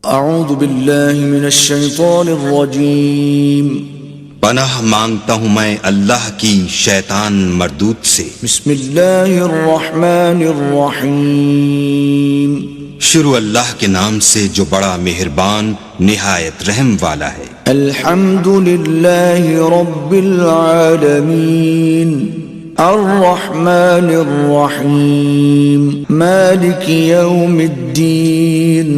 اعوذ باللہ من الشیطان الرجیم پناہ مانگتا ہوں میں اللہ کی شیطان مردود سے۔ بسم اللہ الرحمن الرحیم شروع اللہ کے نام سے جو بڑا مہربان نہایت رحم والا ہے۔ الحمد للہ رب العالمین الرحمن الرحیم مالک یوم الدین۔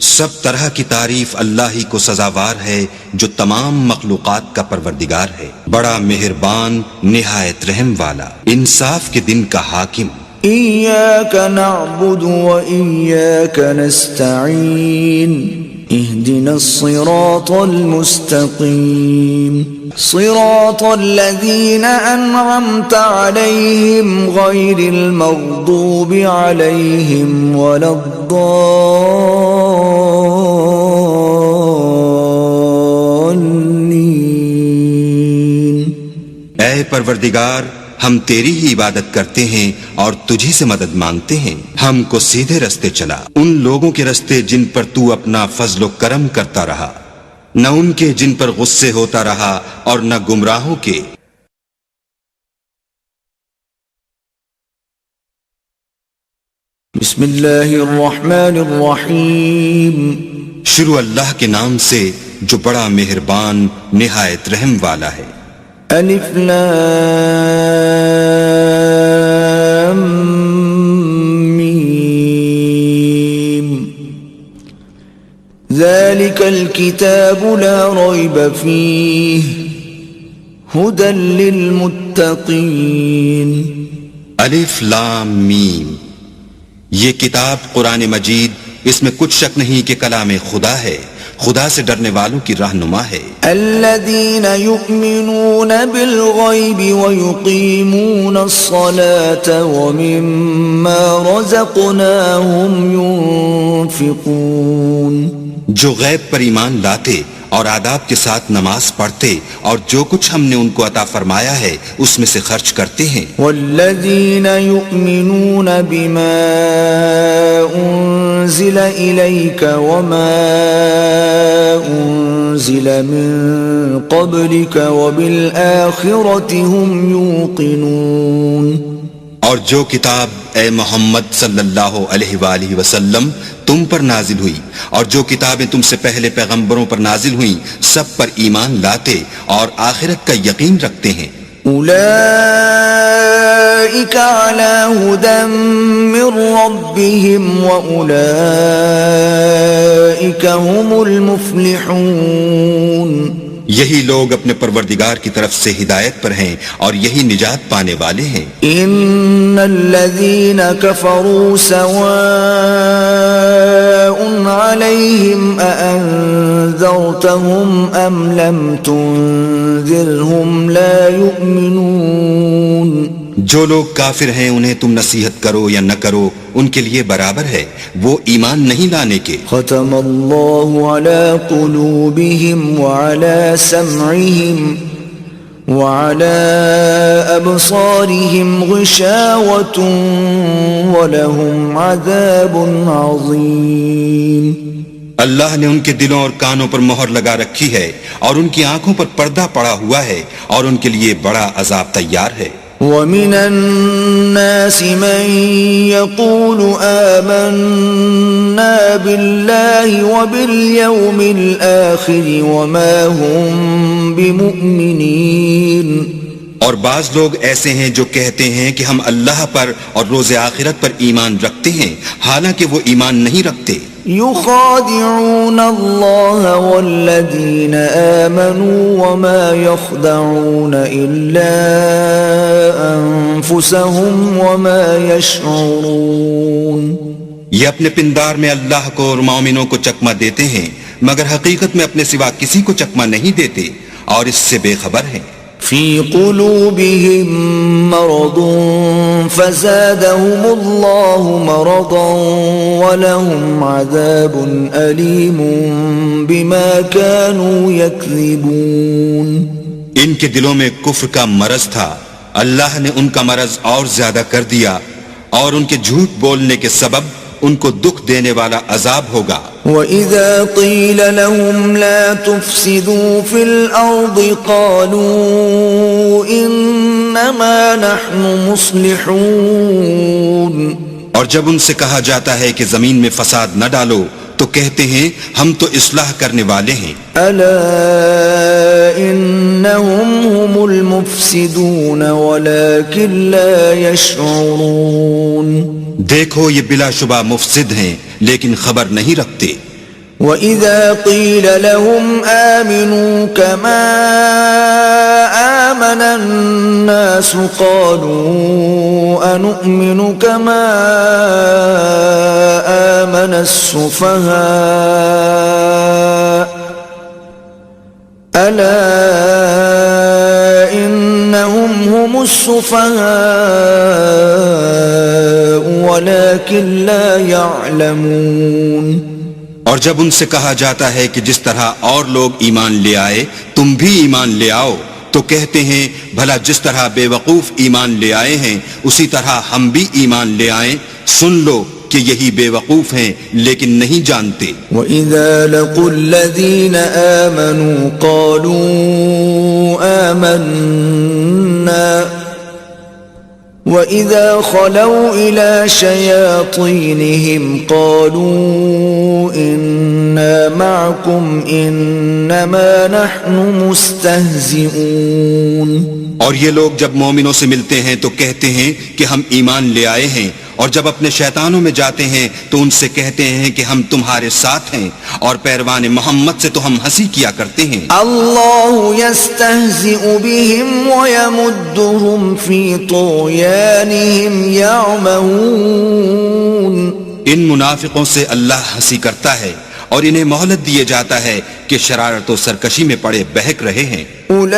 سب طرح کی تعریف اللہ ہی کو سزاوار ہے جو تمام مخلوقات کا پروردگار ہے، بڑا مہربان نہایت رحم والا، انصاف کے دن کا حاکم۔ ایاک نعبد و ایاک نستعین اہدنا الصراط المستقیم صراط الذین انعمت علیہم غیر المغضوب علیہم ولا الضالین۔ اے پروردگار، ہم تیری ہی عبادت کرتے ہیں اور تجھی سے مدد مانگتے ہیں، ہم کو سیدھے رستے چلا، ان لوگوں کے رستے جن پر تو اپنا فضل و کرم کرتا رہا، نہ ان کے جن پر غصے ہوتا رہا اور نہ گمراہوں کے۔ بسم اللہ الرحمن الرحیم شروع اللہ کے نام سے جو بڑا مہربان نہایت رحم والا ہے۔ الف لام میم ذلك الكتاب لا ريب فيه هدى للمتقين۔ الف لام میم، یہ کتاب قرآن مجید، اس میں کچھ شک نہیں کہ کلام خدا ہے، خدا سے ڈرنے والوں کی رہنما ہے۔ الذين يؤمنون بالغيب ويقيمون الصلاة ومما رزقناهم ينفقون، جو غیب پر ایمان لاتے اور آداب کے ساتھ نماز پڑھتے اور جو کچھ ہم نے ان کو عطا فرمایا ہے اس میں سے خرچ کرتے ہیں۔ والذین یؤمنون بما انزل الیک وما انزل من قبلک وبالآخرة هم یوقنون، اور جو کتاب اے محمد صلی اللہ علیہ وآلہ وسلم تم پر نازل ہوئی اور جو کتابیں تم سے پہلے پیغمبروں پر نازل ہوئیں سب پر ایمان لاتے اور آخرت کا یقین رکھتے ہیں۔ اولئک علی ھدی من ربہم واولئک هم المفلحون، یہی لوگ اپنے پروردگار کی طرف سے ہدایت پر ہیں اور یہی نجات پانے والے ہیں۔ ان الذین کفروا سواء علیہم اانذرتہم ام لم تنذرہم لا یؤمنون، جو لوگ کافر ہیں انہیں تم نصیحت کرو یا نہ کرو ان کے لیے برابر ہے، وہ ایمان نہیں لانے کے۔ ختم اللہ علی قلوبہم وعلی سمعہم وعلی ابصارہم غشاوۃ ولہم عذاب عظیم۔ اللہ نے ان کے دلوں اور کانوں پر مہر لگا رکھی ہے اور ان کی آنکھوں پر پردہ پڑا ہوا ہے اور ان کے لیے بڑا عذاب تیار ہے۔ وَمِنَ النَّاسِ مَن يَقُولُ آمَنَّا بِاللَّهِ وَبِالْيَوْمِ الْآخِرِ وَمَا هُمْ بِمُؤْمِنِينَ، اور بعض لوگ ایسے ہیں جو کہتے ہیں کہ ہم اللہ پر اور روز آخرت پر ایمان رکھتے ہیں حالانکہ وہ ایمان نہیں رکھتے۔ يخادعون الله والذين آمنوا وما يخدعون إلا أنفسهم وما يشعرون، یہ اپنے پندار میں اللہ کو اور مومنوں کو چکمہ دیتے ہیں مگر حقیقت میں اپنے سوا کسی کو چکمہ نہیں دیتے اور اس سے بے خبر ہیں۔ في قلوبهم مرض فزادهم الله مرضا ولهم عذاب أليم بما كانوا يكذبون، ان کے دلوں میں کفر کا مرض تھا، اللہ نے ان کا مرض اور زیادہ کر دیا اور ان کے جھوٹ بولنے کے سبب ان کو دکھ دینے والا عذاب ہوگا۔ وَإِذَا قِيلَ لَهُمْ لَا تُفْسِدُوا فِي الْأَرْضِ قَالُوا إِنَّمَا نَحْنُ مُصْلِحُونَ، اور جب ان سے کہا جاتا ہے کہ زمین میں فساد نہ ڈالو تو کہتے ہیں ہم تو اصلاح کرنے والے ہیں۔ أَلَا إِنَّهُمْ هُمُ الْمُفْسِدُونَ وَلَكِنْ لَا يَشْعُرُونَ، دیکھو یہ بلا شبہ مفسد ہیں لیکن خبر نہیں رکھتے۔ وَإِذَا قِيلَ لَهُمْ آمِنُوا كَمَا آمَنَ النَّاسُ قَالُوا أَنُؤْمِنُ كَمَا آمَنَ السُّفَهَاءُ أَلَا إِنَّهُمْ هُمُ السُّفَهَاءُ وَلَكِنْ لَا يَعْلَمُونَ، اور جب ان سے کہا جاتا ہے کہ جس طرح اور لوگ ایمان لے آئے تم بھی ایمان لے آؤ تو کہتے ہیں بھلا جس طرح بے وقوف ایمان لے آئے ہیں اسی طرح ہم بھی ایمان لے آئیں، سن لو کہ یہی بے وقوف ہیں لیکن نہیں جانتے۔ وَإِذَا لَقُوا الَّذِينَ آمَنُوا قَالُوا آمَنَّا وَإِذَا خَلَوْا إِلَى شَيَاطِينِهِمْ قَالُوا إِنَّا مَعَكُمْ إِنَّمَا نَحْنُ مُسْتَهْزِئُونَ، اور یہ لوگ جب مومنوں سے ملتے ہیں تو کہتے ہیں کہ ہم ایمان لے آئے ہیں، اور جب اپنے شیطانوں میں جاتے ہیں تو ان سے کہتے ہیں کہ ہم تمہارے ساتھ ہیں، اور پیروان محمد سے تو ہم ہنسی کیا کرتے ہیں۔ اللہ یستہزئ بہم ویمدہم فی طغیانہم یعمہون، ان منافقوں سے اللہ ہنسی کرتا ہے اور انہیں مہلت دیے جاتا ہے کہ شرارت و سرکشی میں پڑے بہک رہے ہیں۔ اولئک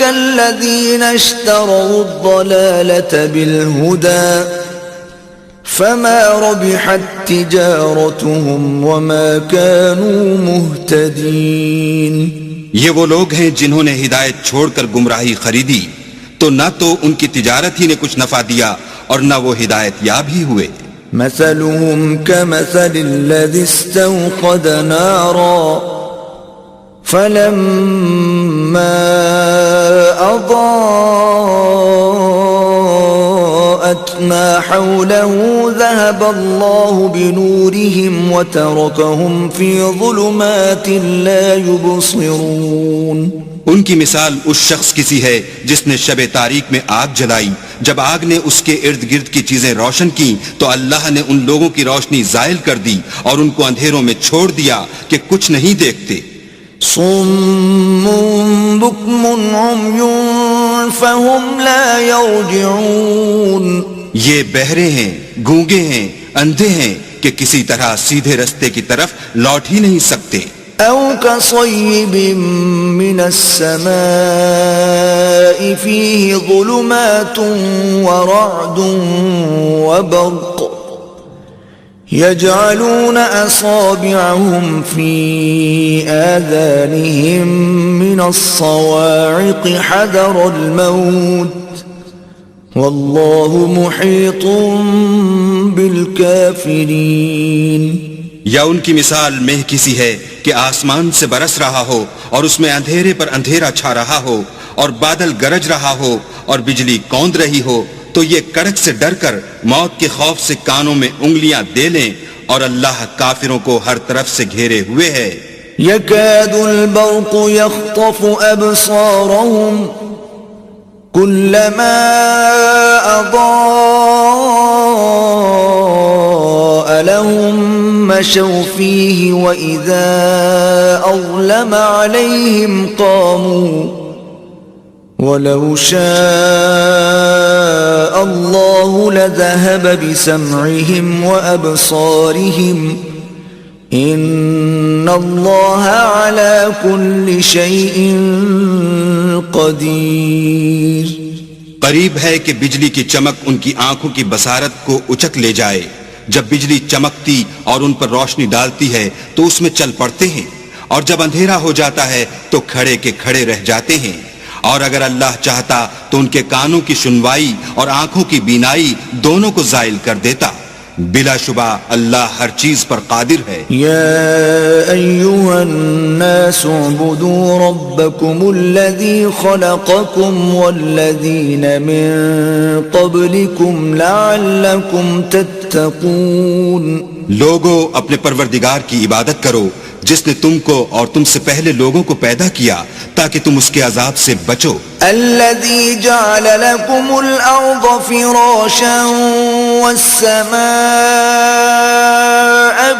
الذین اشتروا الضلالة بالہدى فما ربحت تجارتهم وما كانوا مہتدین، یہ وہ لوگ ہیں جنہوں نے ہدایت چھوڑ کر گمراہی خریدی تو نہ تو ان کی تجارت ہی نے کچھ نفع دیا اور نہ وہ ہدایت یاب ہی ہوئے۔ مثلهم كمثل الذي استوقد نارا فلما أضاءت ما حوله ذهب الله بنورهم وتركهم في ظلمات لا يبصرون، ان کی مثال اس شخص کی سی ہے جس نے شب تاریک میں آگ جلائی، جب آگ نے اس کے ارد گرد کی چیزیں روشن کی تو اللہ نے ان لوگوں کی روشنی زائل کر دی اور ان کو اندھیروں میں چھوڑ دیا کہ کچھ نہیں دیکھتے۔ صم بكم عمي فهم لا يرجعون، یہ بہرے ہیں، گونگے ہیں، اندھے ہیں کہ کسی طرح سیدھے رستے کی طرف لوٹ ہی نہیں سکتے۔ أو كصيب من السماء فيه ظلمات ورعد وبرق يجعلون أصابعهم في آذانهم من الصواعق حذر الموت والله محيط بالكافرين، یا ان کی مثال مہ کسی ہے کہ آسمان سے برس رہا ہو اور اس میں اندھیرے پر اندھیرا چھا رہا ہو اور بادل گرج رہا ہو اور بجلی کوند رہی ہو تو یہ کڑک سے ڈر کر موت کے خوف سے کانوں میں انگلیاں دے لیں، اور اللہ کافروں کو ہر طرف سے گھیرے ہوئے ہے۔ يكاد البرق يخطف أبصارهم كلما أضاء لهم مشوا فيه وإذا أظلم عليهم قاموا ولو شاء الله لذهب بسمعهم وأبصارهم إن الله على كل شيء قدير، قریب ہے کہ بجلی کی چمک ان کی آنکھوں کی بصارت کو اچک لے جائے، جب بجلی چمکتی اور ان پر روشنی ڈالتی ہے تو اس میں چل پڑتے ہیں، اور جب اندھیرا ہو جاتا ہے تو کھڑے کے کھڑے رہ جاتے ہیں، اور اگر اللہ چاہتا تو ان کے کانوں کی سنوائی اور آنکھوں کی بینائی دونوں کو زائل کر دیتا. بلا شبہ اللہ ہر چیز پر قادر ہے. يا أيها الناس اعبدوا ربكم الذي خلقكم والذين من قبلكم لعلكم تتقون. لوگو اپنے پروردگار کی عبادت کرو جس نے تم کو اور تم سے پہلے لوگوں کو پیدا کیا تاکہ تم اس کے عذاب سے بچو. الذي جعل لكم الأرض فراشا والسماء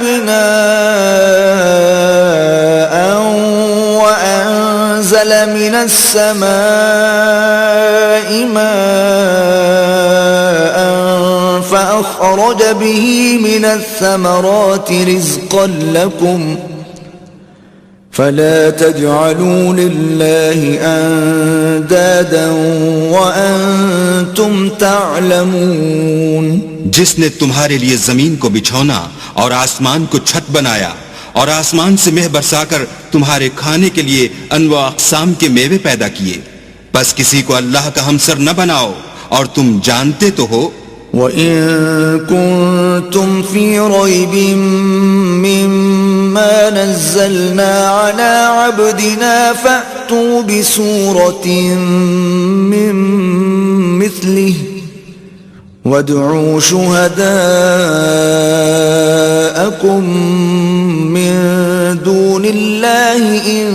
بناء وأنزل من السماء ماء فأخرج به من الثمرات رزقا لكم فلا تجعلوا لله اندادا وانتم تعلمون. جس نے تمہارے لیے زمین کو بچھونا اور آسمان کو چھت بنایا اور آسمان سے مہ برسا کر تمہارے کھانے کے لیے انواع اقسام کے میوے پیدا کیے، بس کسی کو اللہ کا ہمسر نہ بناؤ اور تم جانتے تو ہو. وَإِن كُنتُمْ فِي رَيْبٍ مِّمَّا نَزَّلْنَا عَلَىٰ عَبْدِنَا فَأْتُوا بِسُورَةٍ مِّن مِّثْلِهِ وَادْعُوا شُهَدَاءَكُم مِّن دُونِ اللَّهِ إِن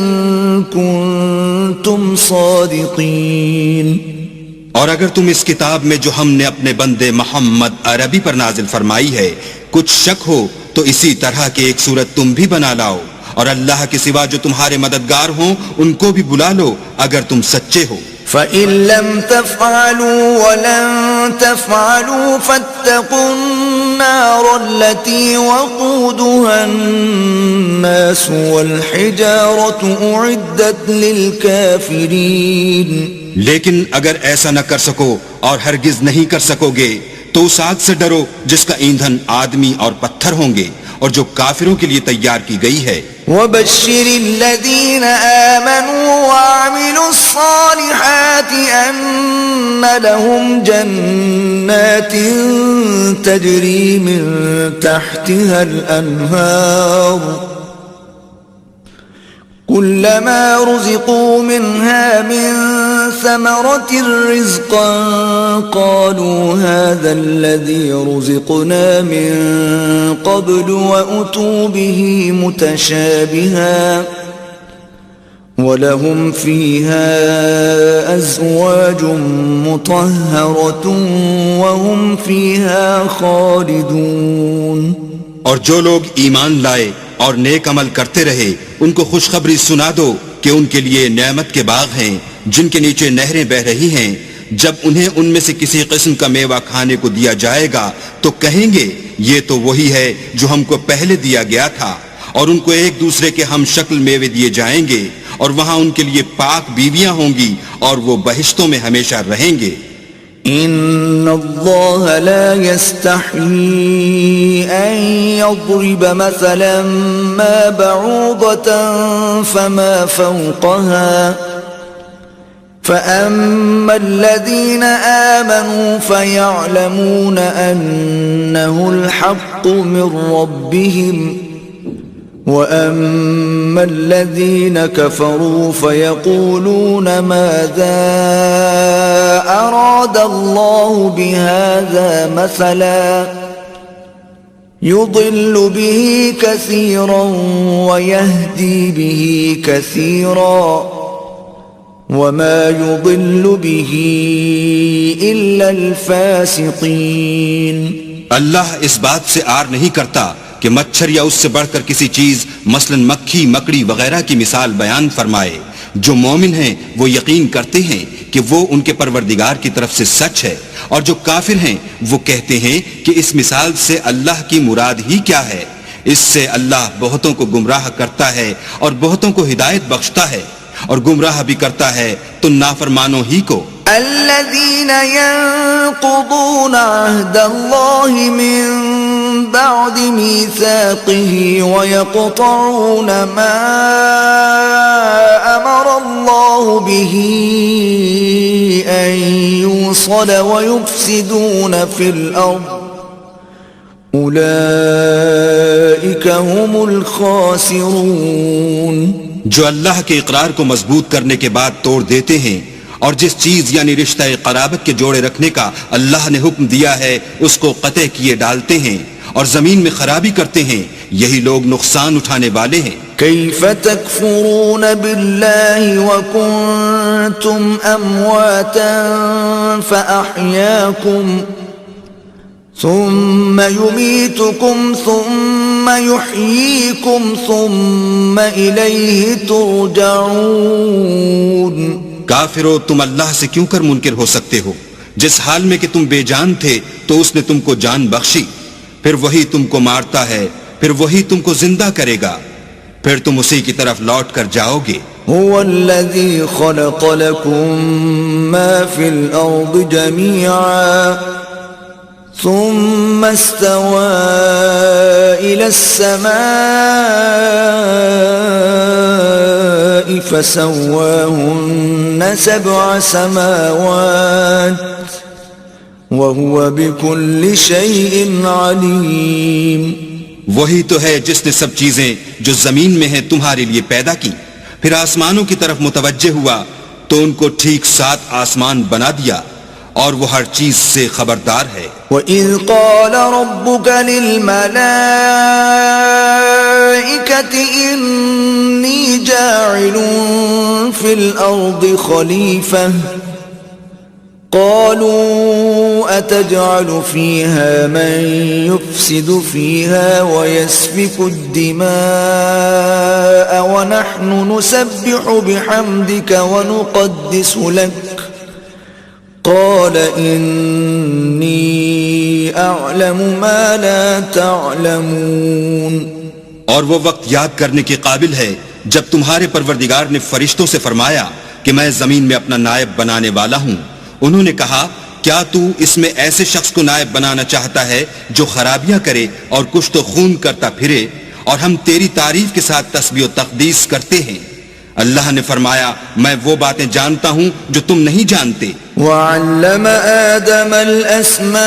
كُنتُمْ صَادِقِينَ. اور اگر تم اس کتاب میں جو ہم نے اپنے بندے محمد عربی پر نازل فرمائی ہے کچھ شک ہو تو اسی طرح کی ایک صورت تم بھی بنا لاؤ اور اللہ کے سوا جو تمہارے مددگار ہوں ان کو بھی بلا لو اگر تم سچے ہو. فَإِن لَّمْ تَفْعَلُوا وَلَن تَفْعَلُوا فَاتَّقُوا النَّارَ الَّتِي وَقُودُهَا النَّاسُ وَالْحِجَارَةُ أُعِدَّتْ لِلْكَافِرِينَ. لیکن اگر ایسا نہ کر سکو اور ہرگز نہیں کر سکو گے تو اس آگ سے ڈرو جس کا ایندھن آدمی اور پتھر ہوں گے اور جو کافروں کے لیے تیار کی گئی ہے. وَبَشِّرِ الَّذِينَ آمَنُوا وَعَمِلُوا الصَّالِحَاتِ أَنَّ لَهُمْ جَنَّاتٍ تَجْرِي مِن تَحْتِهَا الْأَنْهَارُ كلما رزقوا منها من ثمرة رزقا قالوا هذا الذي رزقنا من قبل وأتوا به متشابها ولهم فيها أزواج مطهرة وهم فيها خالدون. اور جو لوگ ایمان لائے اور نیک عمل کرتے رہے ان کو خوشخبری سنا دو کہ ان کے لیے نعمت کے باغ ہیں جن کے نیچے نہریں بہ رہی ہیں. جب انہیں ان میں سے کسی قسم کا میوہ کھانے کو دیا جائے گا تو کہیں گے یہ تو وہی ہے جو ہم کو پہلے دیا گیا تھا، اور ان کو ایک دوسرے کے ہم شکل میوے دیے جائیں گے اور وہاں ان کے لیے پاک بیویاں ہوں گی اور وہ بہشتوں میں ہمیشہ رہیں گے. ان اللہ لا يستحيي ان يضرب مثلا ما بعوضة فما فوقها فأما الذين آمنوا فيعلمون أنه الحق من ربهم وَأَمَّا الَّذِينَ كَفَرُوا فَيَقُولُونَ مَاذَا أَرَادَ اللَّهُ بِهَذَا مَثَلًا يُضِلُّ بِهِ كَثِيرًا وَيَهْدِي بِهِ كَثِيرًا وَمَا يُضِلُّ بِهِ إِلَّا الْفَاسِقِينَ. اللہ اس بات سے عار نہیں کرتا کہ مچھر یا اس سے بڑھ کر کسی چیز مثلا مکھی مکڑی وغیرہ کی مثال بیان فرمائے. جو مومن ہیں وہ یقین کرتے ہیں کہ وہ ان کے پروردگار کی طرف سے سچ ہے، اور جو کافر ہیں وہ کہتے ہیں کہ اس مثال سے اللہ کی مراد ہی کیا ہے. اس سے اللہ بہتوں کو گمراہ کرتا ہے اور بہتوں کو ہدایت بخشتا ہے، اور گمراہ بھی کرتا ہے تو نافرمانوں ہی کو. الذين ينقضون عهد الله من بعد ميثاقه ويقطعون ما أمر الله الله به أن يوصل ويفسدون في الأرض أولئك هم الخاسرون. جو اللہ کے اقرار کو مضبوط کرنے کے بعد توڑ دیتے ہیں اور جس چیز یعنی رشتہ قرابت کے جوڑے رکھنے کا اللہ نے حکم دیا ہے اس کو قطع کیے ڈالتے ہیں اور زمین میں خرابی کرتے ہیں، یہی لوگ نقصان اٹھانے والے ہیں. كيف تكفرون بالله وكنتم أمواتا فأحياكم ثم يميتكم ثم يحييكم ثم إليه ترجعون. کافرو، تم اللہ سے کیوں کر منکر ہو سکتے ہو؟ جس حال میں کہ تم بے جان تھے تو اس نے تم کو جان بخشی، پھر وہی تم کو مارتا ہے، پھر وہی تم کو زندہ کرے گا، پھر تم اسی کی طرف لوٹ کر جاؤ گے. هو الذي خلق لكم ما في الأرض جميعا ثم استوى إلى السماء فسواهن 7 سماوات وهو بكل شيء عليم. وہی تو ہے جس نے سب چیزیں جو زمین میں ہیں تمہارے لیے پیدا کی، پھر آسمانوں کی طرف متوجہ ہوا تو ان کو ٹھیک 7 آسمان بنا دیا، اور وہ ہر چیز سے خبردار ہے. وَإِذْ قَالَ رَبُّكَ لِلْمَلَائِكَةِ إِنِّي جَاعِلٌ فِي الْأَرْضِ خَلِيفَةً قالوا أتجعل فيها من يفسد فيها ويسفك الدماء ونحن نسبح بحمدك ونقدس لك قال إني أعلم ما لا تعلمون. اور وہ وقت یاد کرنے کے قابل ہے جب تمہارے پروردگار نے فرشتوں سے فرمایا کہ میں زمین میں اپنا نائب بنانے والا ہوں. انہوں نے کہا کیا تو اس میں ایسے شخص کو نائب بنانا چاہتا ہے جو خرابیاں کرے اور کچھ تو خون کرتا پھرے، اور ہم تیری تعریف کے ساتھ تسبیح و تقدیس کرتے ہیں. اللہ نے فرمایا میں وہ باتیں جانتا ہوں جو تم نہیں جانتے. وَعَلَّمَ آدَمَ الْأَسْمَاءَ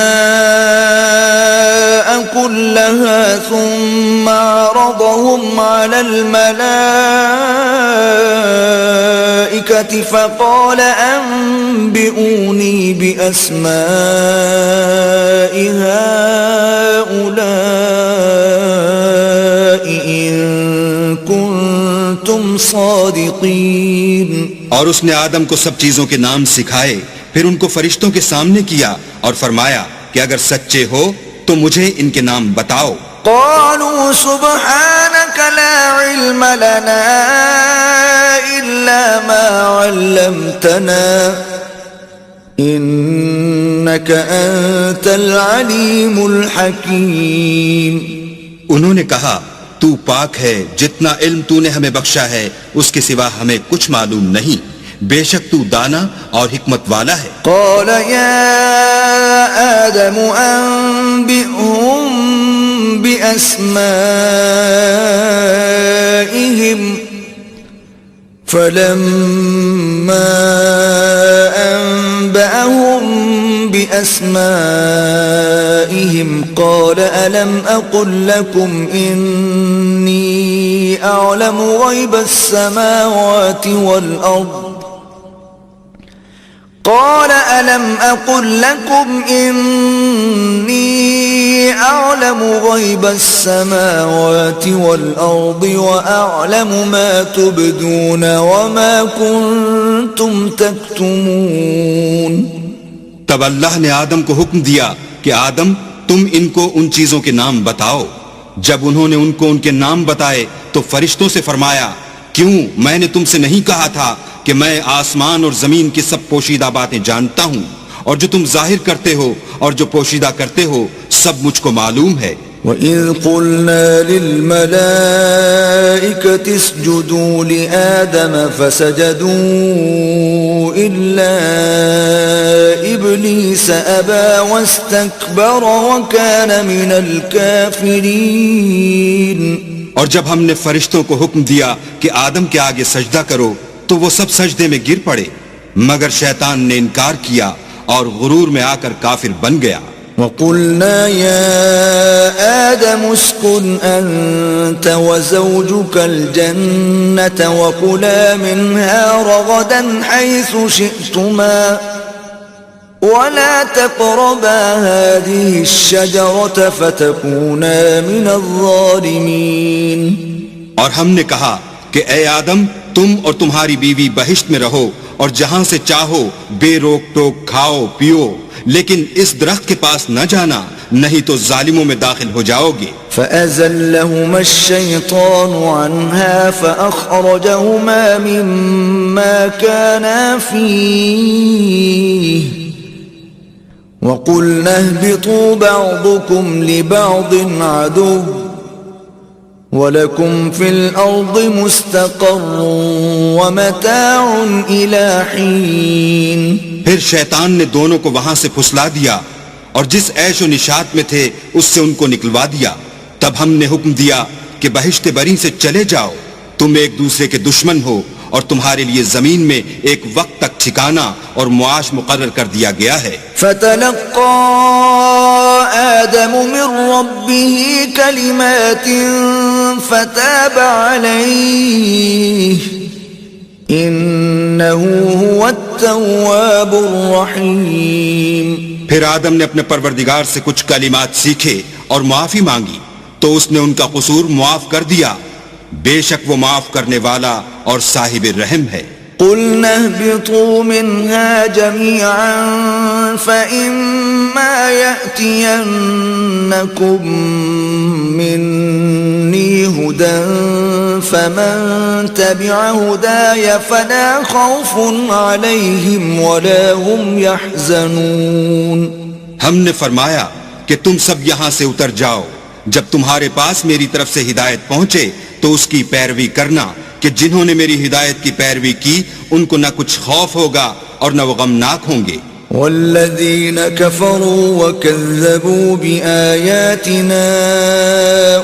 كُلَّهَا ثُمَّ عَرَضَهُمْ عَلَى الْمَلَائِكَةِ فَقَالَ أَنبِئُونِي بِأَسْمَاءِ هَؤُلَاءِ إِن كُنتُمْ صَادِقِينَ. اور اس نے آدم کو سب چیزوں کے نام سکھائے، پھر ان کو فرشتوں کے سامنے کیا اور فرمایا کہ اگر سچے ہو تو مجھے ان کے نام بتاؤ. قالوا سبحانك لا علم لنا إلا ما علمتنا إنك أنت العليم الحكيم. انہوں نے کہا تو پاک ہے، جتنا علم تو نے ہمیں بخشا ہے اس کے سوا ہمیں کچھ معلوم نہیں، بے شک تو دانا اور حکمت والا ہے. قال يا آدم أنبئهم بأسمائهم فلما أنبأهم بأسمائهم قال ألم أقل لكم إني أعلم غيب السماوات والأرض قال ألم أقل لكم إني أعلم غيب السماوات والأرض وأعلم ما تبدون وما كنتم تكتمون. تب اللہ نے آدم کو حکم دیا کہ آدم تم ان کو ان چیزوں کے نام بتاؤ. جب انہوں نے ان کو ان کے نام بتائے تو فرشتوں سے فرمایا کیوں میں نے تم سے نہیں کہا تھا کہ میں آسمان اور زمین کی سب پوشیدہ باتیں جانتا ہوں، اور جو تم ظاہر کرتے ہو اور جو پوشیدہ کرتے ہو سب مجھ کو معلوم ہے. وَإِذْ قُلْنَا لِلْمَلَائِكَةِ اسْجُدُوا لِآدَمَ فَسَجَدُوا إِلَّا إِبْلِيسَ أَبَى وَاسْتَكْبَرَ وَكَانَ مِنَ الْكَافِرِينَ. اور جب ہم نے فرشتوں کو حکم دیا کہ آدم کے آگے سجدہ کرو تو وہ سب سجدے میں گر پڑے، مگر شیطان نے انکار کیا اور غرور میں آ کر کافر بن گیا۔ وَقُلْنَا يَا آدَمُ اسْكُنْ أَنْتَ وَزَوْجُكَ الْجَنَّةَ وَكُلَا مِنْهَا رَغَدًا حَيْثُ شِئْتُمَا وَلَا تَقْرَبَا هَذِهِ الشَّجَرَةَ فَتَكُونَا مِنَ الظَّالِمِينَ۔ اور ہم نے کہا کہ اے آدم، تم اور تمہاری بیوی بہشت میں رہو اور جہاں سے چاہو بے روک ٹوک کھاؤ پیو، لیکن اس درخت کے پاس نہ جانا، نہیں تو ظالموں میں داخل ہو جاؤ گے۔ فَأَزَلَّهُمَا الشَّيْطَانُ عَنْهَا فَأَخْرَجَهُمَا مِمَّا كَانَا فِيهِ وَقُلْنَا اهْبِطُوا بَعْضُكُمْ لِبَعْضٍ عَدُوٌّ وَلَكُمْ فِي الْأَرْضِ مُسْتَقَرٌّ وَمَتَاعٌ إِلَى حِينٍ۔ پھر شیطان نے دونوں کو وہاں سے پھسلا دیا اور جس عیش و نشاط میں تھے اس سے ان کو نکلوا دیا۔ تب ہم نے حکم دیا کہ بہشت بری سے چلے جاؤ، تم ایک دوسرے کے دشمن ہو اور تمہارے لیے زمین میں ایک وقت تک ٹھکانہ اور معاش مقرر کر دیا گیا ہے۔ فَتَلَقَّى آدَمُ مِن رَّبِّهِ كَلِمَاتٍ فَتَابَ عَلَيْهِ إِنَّهُ هُوَ التَّوَّابُ الرَّحِيمُ۔ پھر آدم نے اپنے پروردگار سے کچھ کلمات سیکھے اور معافی مانگی تو اس نے ان کا قصور معاف کر دیا، بے شک وہ معاف کرنے والا اور صاحب رحم ہے۔ قُلْنَا اهْبِطُوا مِنْهَا جَمِيعًا فَإِمَّا يَأْتِيَنَّكُمْ مِنِّي هُدًى فَمَنْ تَبِعَ هُدَايَ فَلَا خَوْفٌ عَلَيْهِمْ وَلَا هُمْ يَحْزَنُونَ۔ ہم نے فرمایا کہ تم سب یہاں سے اتر جاؤ، جب تمہارے پاس میری طرف سے ہدایت پہنچے تو اس کی پیروی کرنا کہ جنہوں نے میری ہدایت کی پیروی کی ان کو نہ کچھ خوف ہوگا اور نہ وہ غمناک ہوں گے۔ والذین کفروا وکذبوا بآیاتنا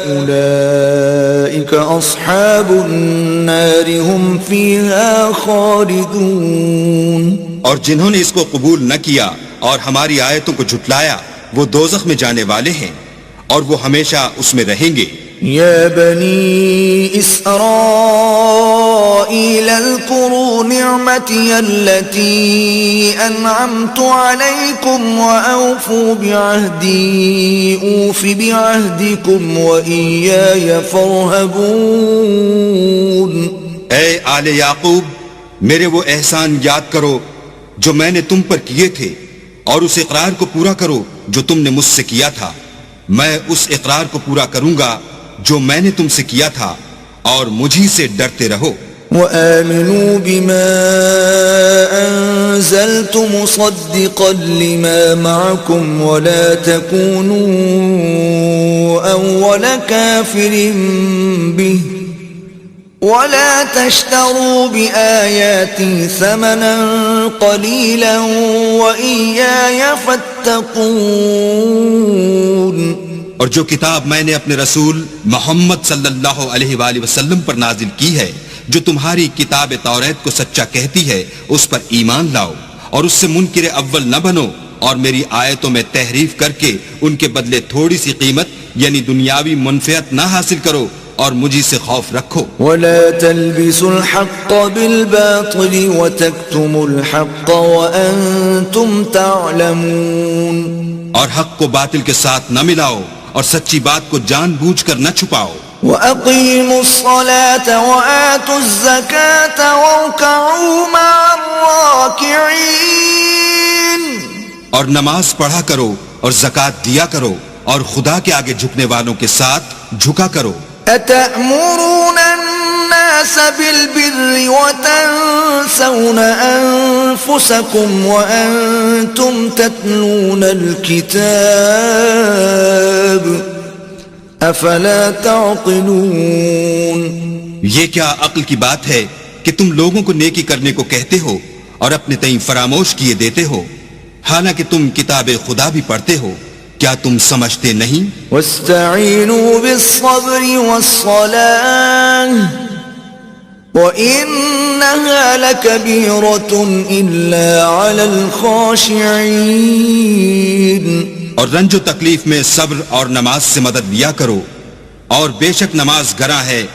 اولئک اصحاب النار هم فیہا خالدون۔ اور جنہوں نے اس کو قبول نہ کیا اور ہماری آیتوں کو جھٹلایا وہ دوزخ میں جانے والے ہیں اور وہ ہمیشہ اس میں رہیں گے۔ یا بنی اسرائیل اذکروا نعمتی التي انعمت علیکم واوفوا بعہدی اوف بعہدکم وإیای فارہبون۔ اے آل یعقوب، میرے وہ احسان یاد کرو جو میں نے تم پر کیے تھے اور اس اقرار کو پورا کرو جو تم نے مجھ سے کیا تھا، میں اس اقرار کو پورا کروں گا جو میں نے تم سے کیا تھا، اور مجھی سے ڈرتے رہو۔ وآمنوا بما أنزلت مصدقا لما معكم ولا تكونوا أول كافر به ولا تشتروا بآياتي ثمنا قليلا وإياي فاتقون۔ اور جو کتاب میں نے اپنے رسول محمد صلی اللہ علیہ وآلہ وسلم پر نازل کی ہے، جو تمہاری کتاب توریت کو سچا کہتی ہے، اس پر ایمان لاؤ اور اس سے منکر اول نہ بنو، اور میری آیتوں میں تحریف کر کے ان کے بدلے تھوڑی سی قیمت یعنی دنیاوی منفعت نہ حاصل کرو، اور مجھے سے خوف رکھو۔ ولا تلبسوا الحق بالباطل وتكتموا الحق وأنتم تعلمون۔ اور حق کو باطل کے ساتھ نہ ملاؤ اور سچی بات کو جان بوجھ کر نہ چھپاؤ۔ وَأَقِيمُوا الصَّلَاةَ وَآتُوا الزَّكَاةَ وَارْكَعُوا مَعَ الرَّاكِعِينَ۔ اور نماز پڑھا کرو اور زکوٰۃ دیا کرو اور خدا کے آگے جھکنے والوں کے ساتھ جھکا کرو۔ أَتَأْمُرُونَ النَّاسَ بِالْبِرِّ وَتَنْسَوْنَ أَنفُسَكُمْ وَأَنْتُمْ تَتْلُونَ الْكِتَابَ أَفَلَا تَعْقِلُونَ۔ یہ کیا عقل کی بات ہے کہ تم لوگوں کو نیکی کرنے کو کہتے ہو اور اپنے تئیں فراموش کیے دیتے ہو، حالانکہ تم کتاب خدا بھی پڑھتے ہو، کیا تم سمجھتے نہیں؟ وَاسْتَعِينُوا بِالصَّبْرِ وَالصَّلَاةِ وَإِنَّهَا لَكَبِيرَةٌ إِلَّا عَلَى الْخَاشِعِينَ اور رنج و تکلیف میں صبر اور نماز سے مدد لیا کرو، اور بے شک نماز گراں ہے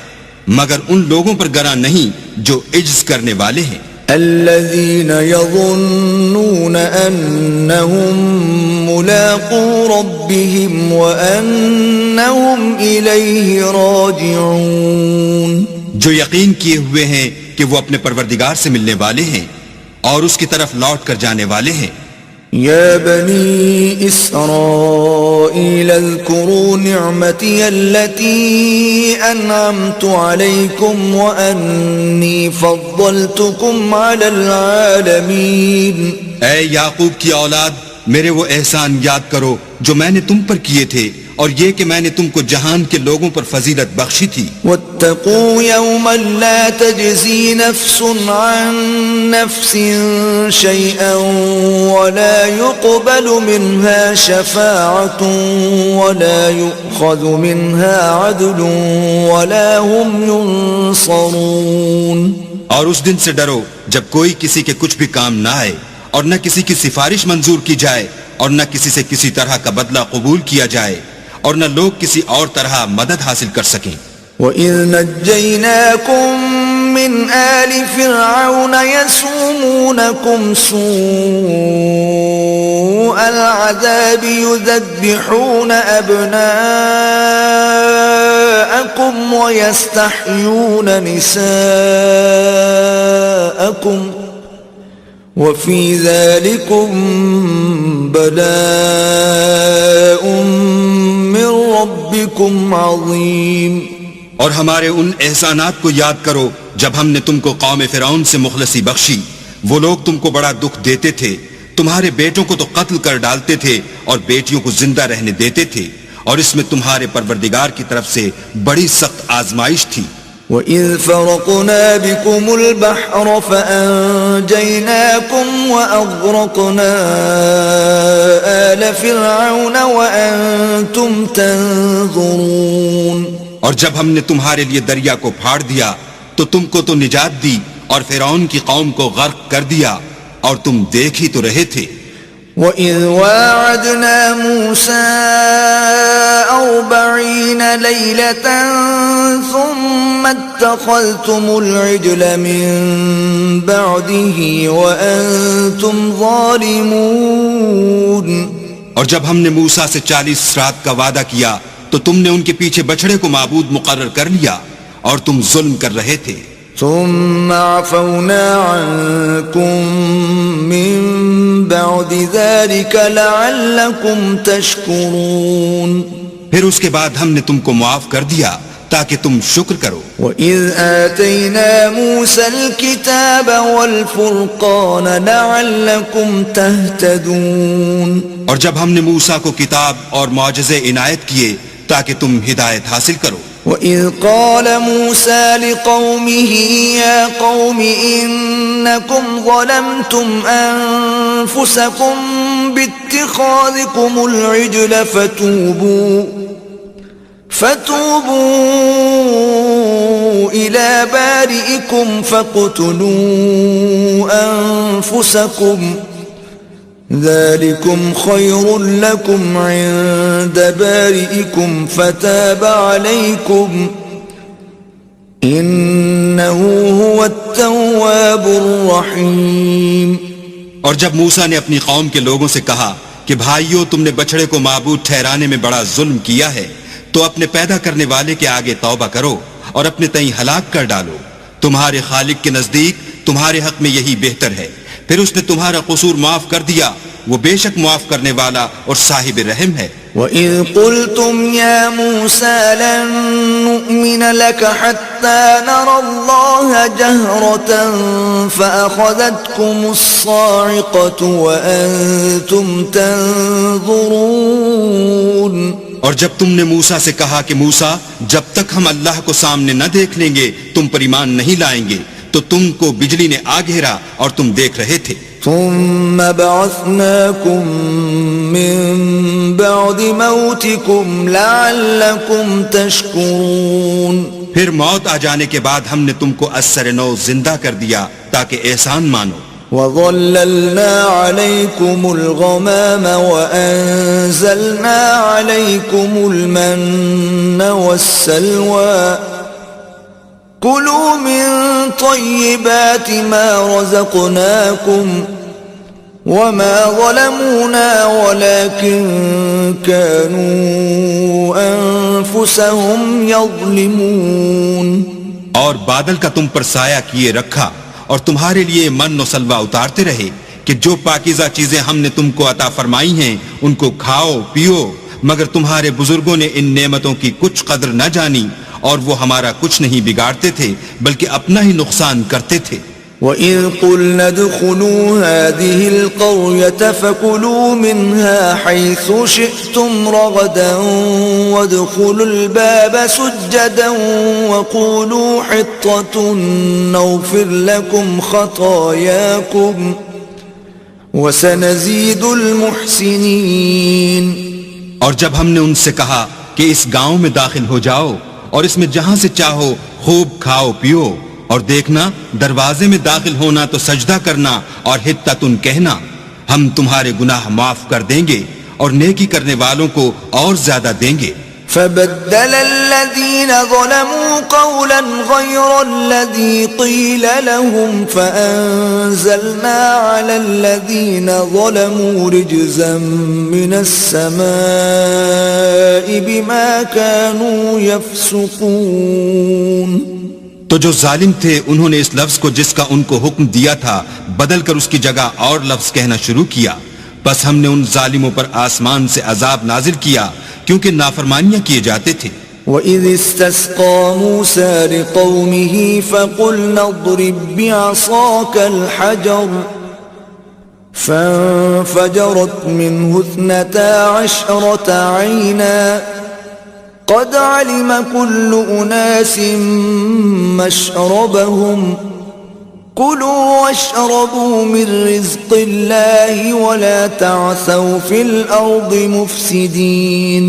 مگر ان لوگوں پر گراں نہیں جو عجز کرنے والے ہیں، الذين يظنون أنهم ملاقو ربهم وأنهم إليه راجعون، جو یقین کیے ہوئے ہیں کہ وہ اپنے پروردگار سے ملنے والے ہیں اور اس کی طرف لوٹ کر جانے والے ہیں۔ يا بني إسرائيل اذكروا نعمتي التي أنعمت عليكم وأني فضلتكم على العالمين۔ اے یعقوب کی اولاد، میرے وہ احسان یاد کرو جو میں نے تم پر کیے تھے، اور یہ کہ میں نے تم کو جہان کے لوگوں پر فضیلت بخشی تھی۔ واتقوا يوما لا تجزي نفس عن نفس شيئا ولا يقبل منها شفاعة ولا يؤخذ منها عدل ولا هم ينصرون۔ اور اس دن سے ڈرو جب کوئی کسی کے کچھ بھی کام نہ آئے، اور نہ کسی کی سفارش منظور کی جائے، اور نہ کسی سے کسی طرح کا بدلہ قبول کیا جائے، اور نہ لوگ کسی اور طرح مدد حاصل کر سکیں۔ وَإِذْ نَجَّيْنَاكُمْ مِنْ آلِ فِرْعَوْنَ يَسُومُونَكُمْ سُوءَ الْعَذَابِ يُذَبِّحُونَ أَبْنَاءَكُمْ وَيَسْتَحْيُونَ نِسَاءَكُمْ وَفِي ذَلِكُمْ بَلَاءٌ مِّن رَّبِّكُمْ عَظِيمٌ۔ اور ہمارے ان احسانات کو یاد کرو جب ہم نے تم کو قوم فرعون سے مخلصی بخشی۔ وہ لوگ تم کو بڑا دکھ دیتے تھے، تمہارے بیٹوں کو تو قتل کر ڈالتے تھے اور بیٹیوں کو زندہ رہنے دیتے تھے، اور اس میں تمہارے پروردگار کی طرف سے بڑی سخت آزمائش تھی۔ وَإِذْ فَرَقْنَا بِكُمُ الْبَحْرَ فَأَنْجَيْنَاكُمْ وَأَغْرَقْنَا آلَ فِرْعَوْنَ وَأَنْتُمْ تَنْظُرُونَ۔ اور جب ہم نے تمہارے لیے دریا کو پھاڑ دیا تو تم کو تو نجات دی، اور فرعون کی قوم کو غرق کر دیا، اور تم دیکھ ہی تو رہے تھے۔ وَإِذْ وَاعَدْنَا مُوسَىٰ 40 لَيْلَةً ثُمَّ اتَّخَذْتُمُ الْعِجْلَ مِن بَعْدِهِ وَأَنْتُمْ ظَالِمُونَ۔ اور جب ہم نے موسیٰ سے 40 رات کا وعدہ کیا تو تم نے ان کے پیچھے بچڑے کو معبود مقرر کر لیا، اور تم ظلم کر رہے تھے۔ ثم عفونا عنكم من بعد ذلك لعلكم تشكرون۔ پھر اس کے بعد ہم نے تم کو معاف کر دیا تاکہ تم شکر کرو۔ وَإِذْ آتَيْنَا مُوسَى الْكِتَابَ وَالْفُرْقَانَ لَعَلَّكُمْ تَهْتَدُونَ۔ اور جب ہم نے موسیٰ کو کتاب اور معجزے عنایت کیے تاکہ تم ہدایت حاصل کرو۔ وَإِذْ قَالَ مُوسَى لِقَوْمِهِ يَا قَوْمِ إِنَّكُمْ ظَلَمْتُمْ أَنفُسَكُمْ بِاتِّخَاذِكُمُ الْعِجْلَ فَتُوبُوا إِلَى بَارِئِكُمْ فَاقْتُلُوا أَنفُسَكُمْ ذَلِكُمْ خَيْرٌ لَكُمْ عِندَ بَارِئِكُمْ فَتَابَ عَلَيْكُمْ إِنَّهُ هُوَ التَّوَّابُ الرَّحِيمُ۔ اور جب موسیٰ نے اپنی قوم کے لوگوں سے کہا کہ بھائیو، تم نے بچڑے کو معبود ٹھہرانے میں بڑا ظلم کیا ہے، تو اپنے پیدا کرنے والے کے آگے توبہ کرو اور اپنے تئیں ہلاک کر ڈالو، تمہارے خالق کے نزدیک تمہارے حق میں یہی بہتر ہے۔ پھر اس نے تمہارا قصور معاف کر دیا، وہ بے شک معاف کرنے والا اور صاحب رحم ہے۔ وَإِذْ قُلْتُمْ يَا مُوسَى لَن نُّؤْمِنَ لَكَ حَتَّى نَرَى اللَّهَ جَهْرَةً فَأَخَذَتْكُمُ الصَّاعِقَةُ وَأَنْتُمْ تَنْظُرُونَ۔ اور جب تم نے موسیٰ سے کہا کہ موسیٰ، جب تک ہم اللہ کو سامنے نہ دیکھ لیں گے تم پر ایمان نہیں لائیں گے، تو تم کو بجلی نے آ گھیرا اور تم دیکھ رہے تھے۔ ثم بعثناكم من بعد موتكم لعلكم تشكرون۔ پھر موت آ جانے کے بعد ہم نے تم کو اثر نو زندہ کر دیا تاکہ احسان مانو. وَظَلَّلْنَا عَلَيْكُمُ الْغَمَامَ وَأَنزَلْنَا عَلَيْكُمُ الْمَنَّ وَالسَّلْوَىٰ كُلُوا مِن طَيِّبَاتِ مَا رَزَقْنَاكُمْ وَمَا ظَلَمُونَا وَلَٰكِن كَانُوا أَنفُسَهُمْ يَظْلِمُونَ. اور بادل کا تم پر سایہ کیے رکھا اور تمہارے لیے من و سلوہ اتارتے رہے کہ جو پاکیزہ چیزیں ہم نے تم کو عطا فرمائی ہیں ان کو کھاؤ پیو، مگر تمہارے بزرگوں نے ان نعمتوں کی کچھ قدر نہ جانی اور وہ ہمارا کچھ نہیں بگاڑتے تھے بلکہ اپنا ہی نقصان کرتے تھے. وَإِذْ قُلْنَا ادْخُلُوا هَٰذِهِ الْقَرْيَةَ فَكُلُوا مِنْهَا حَيْثُ شِئْتُمْ رَغَدًا وَادْخُلُوا الْبَابَ سُجَّدًا وَقُولُوا حِطَّةٌ نَغْفِرْ لَكُمْ خَطَايَاكُمْ وَسَنَزِيدُ الْمُحْسِنِينَ. اور جب ہم نے ان سے کہا کہ اس گاؤں میں داخل ہو جاؤ اور اس میں جہاں سے چاہو خوب کھاؤ پیو، اور دیکھنا دروازے میں داخل ہونا تو سجدہ کرنا اور حطتن کہنا، ہم تمہارے گناہ معاف کر دیں گے اور نیکی کرنے والوں کو اور زیادہ دیں گے. فَبَدَّلَ الَّذِينَ ظَلَمُوا قَوْلًا غَيْرَ الَّذِي قِيلَ لَهُمْ فَأَنزَلْنَا عَلَى الَّذِينَ ظَلَمُوا رِجْزًا مِّنَ السَّمَاءِ بِمَا كَانُوا يَفْسُقُونَ. تو جو ظالم تھے انہوں نے اس لفظ کو جس کا ان کو حکم دیا تھا بدل کر اس کی جگہ اور لفظ کہنا شروع کیا، بس ہم نے ان ظالموں پر آسمان سے عذاب نازل کیا کیونکہ نافرمانیاں کیے جاتے تھے. وَإِذِ اسْتَسْقَىٰ مُوسَىٰ لِقَوْمِهِ فَقُلْنَا اضْرِب بِّعَصَاكَ الْحَجَرَ فَانفَجَرَتْ مِنْهُ 12 عَيْنًا قد علم كل أناس مشربهم كلوا واشربوا من رزق الله ولا تعثوا في الأرض مفسدين.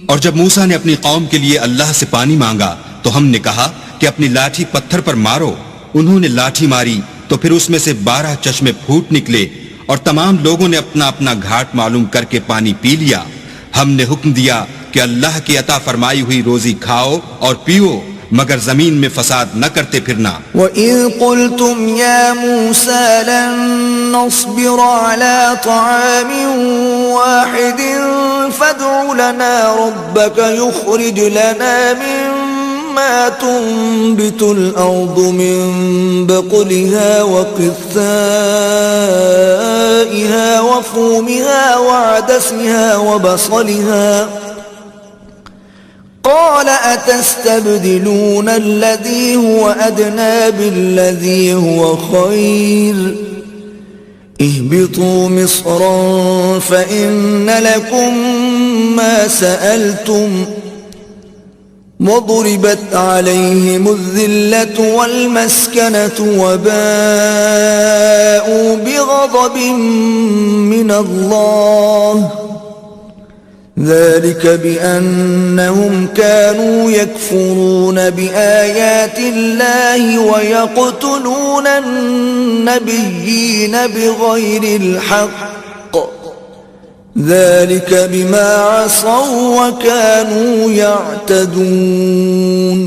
اور جب موسیٰ نے اپنی قوم کے لیے اللہ سے پانی مانگا تو ہم نے کہا کہ اپنی لاٹھی پتھر پر مارو. انہوں نے لاٹھی ماری تو پھر اس میں سے 12 چشمے پھوٹ نکلے اور تمام لوگوں نے اپنا اپنا گھاٹ معلوم کر کے پانی پی لیا. ہم نے حکم دیا کہ اللہ کی عطا فرمائی ہوئی روزی کھاؤ اور پیو مگر زمین میں فساد نہ کرتے پھرنا. وَإِذْ قُلْتُمْ يَا مُوسَىٰ لَن نَّصْبِرَ عَلَىٰ طَعَامٍ وَاحِدٍ فَادْعُ لَنَا رَبَّكَ يُخْرِجْ لَنَا مِمَّا تُنبِتُ الْأَرْضُ مِن بَقْلِهَا وَقِثَّائِهَا وَفُومِهَا وَعَدَسِهَا وَبَصَلِهَا قال أتستبدلون الذي هو أدنى بالذي هو خير اهبطوا مصرا فإن لكم ما سألتم وضربت عليهم الذلة والمسكنة وباءوا بغضب من الله ذلك بأنهم كانوا يكفرون بآيات الله ويقتلون النبيين بغير الحق ذلك بما عصوا وكانوا يعتدون.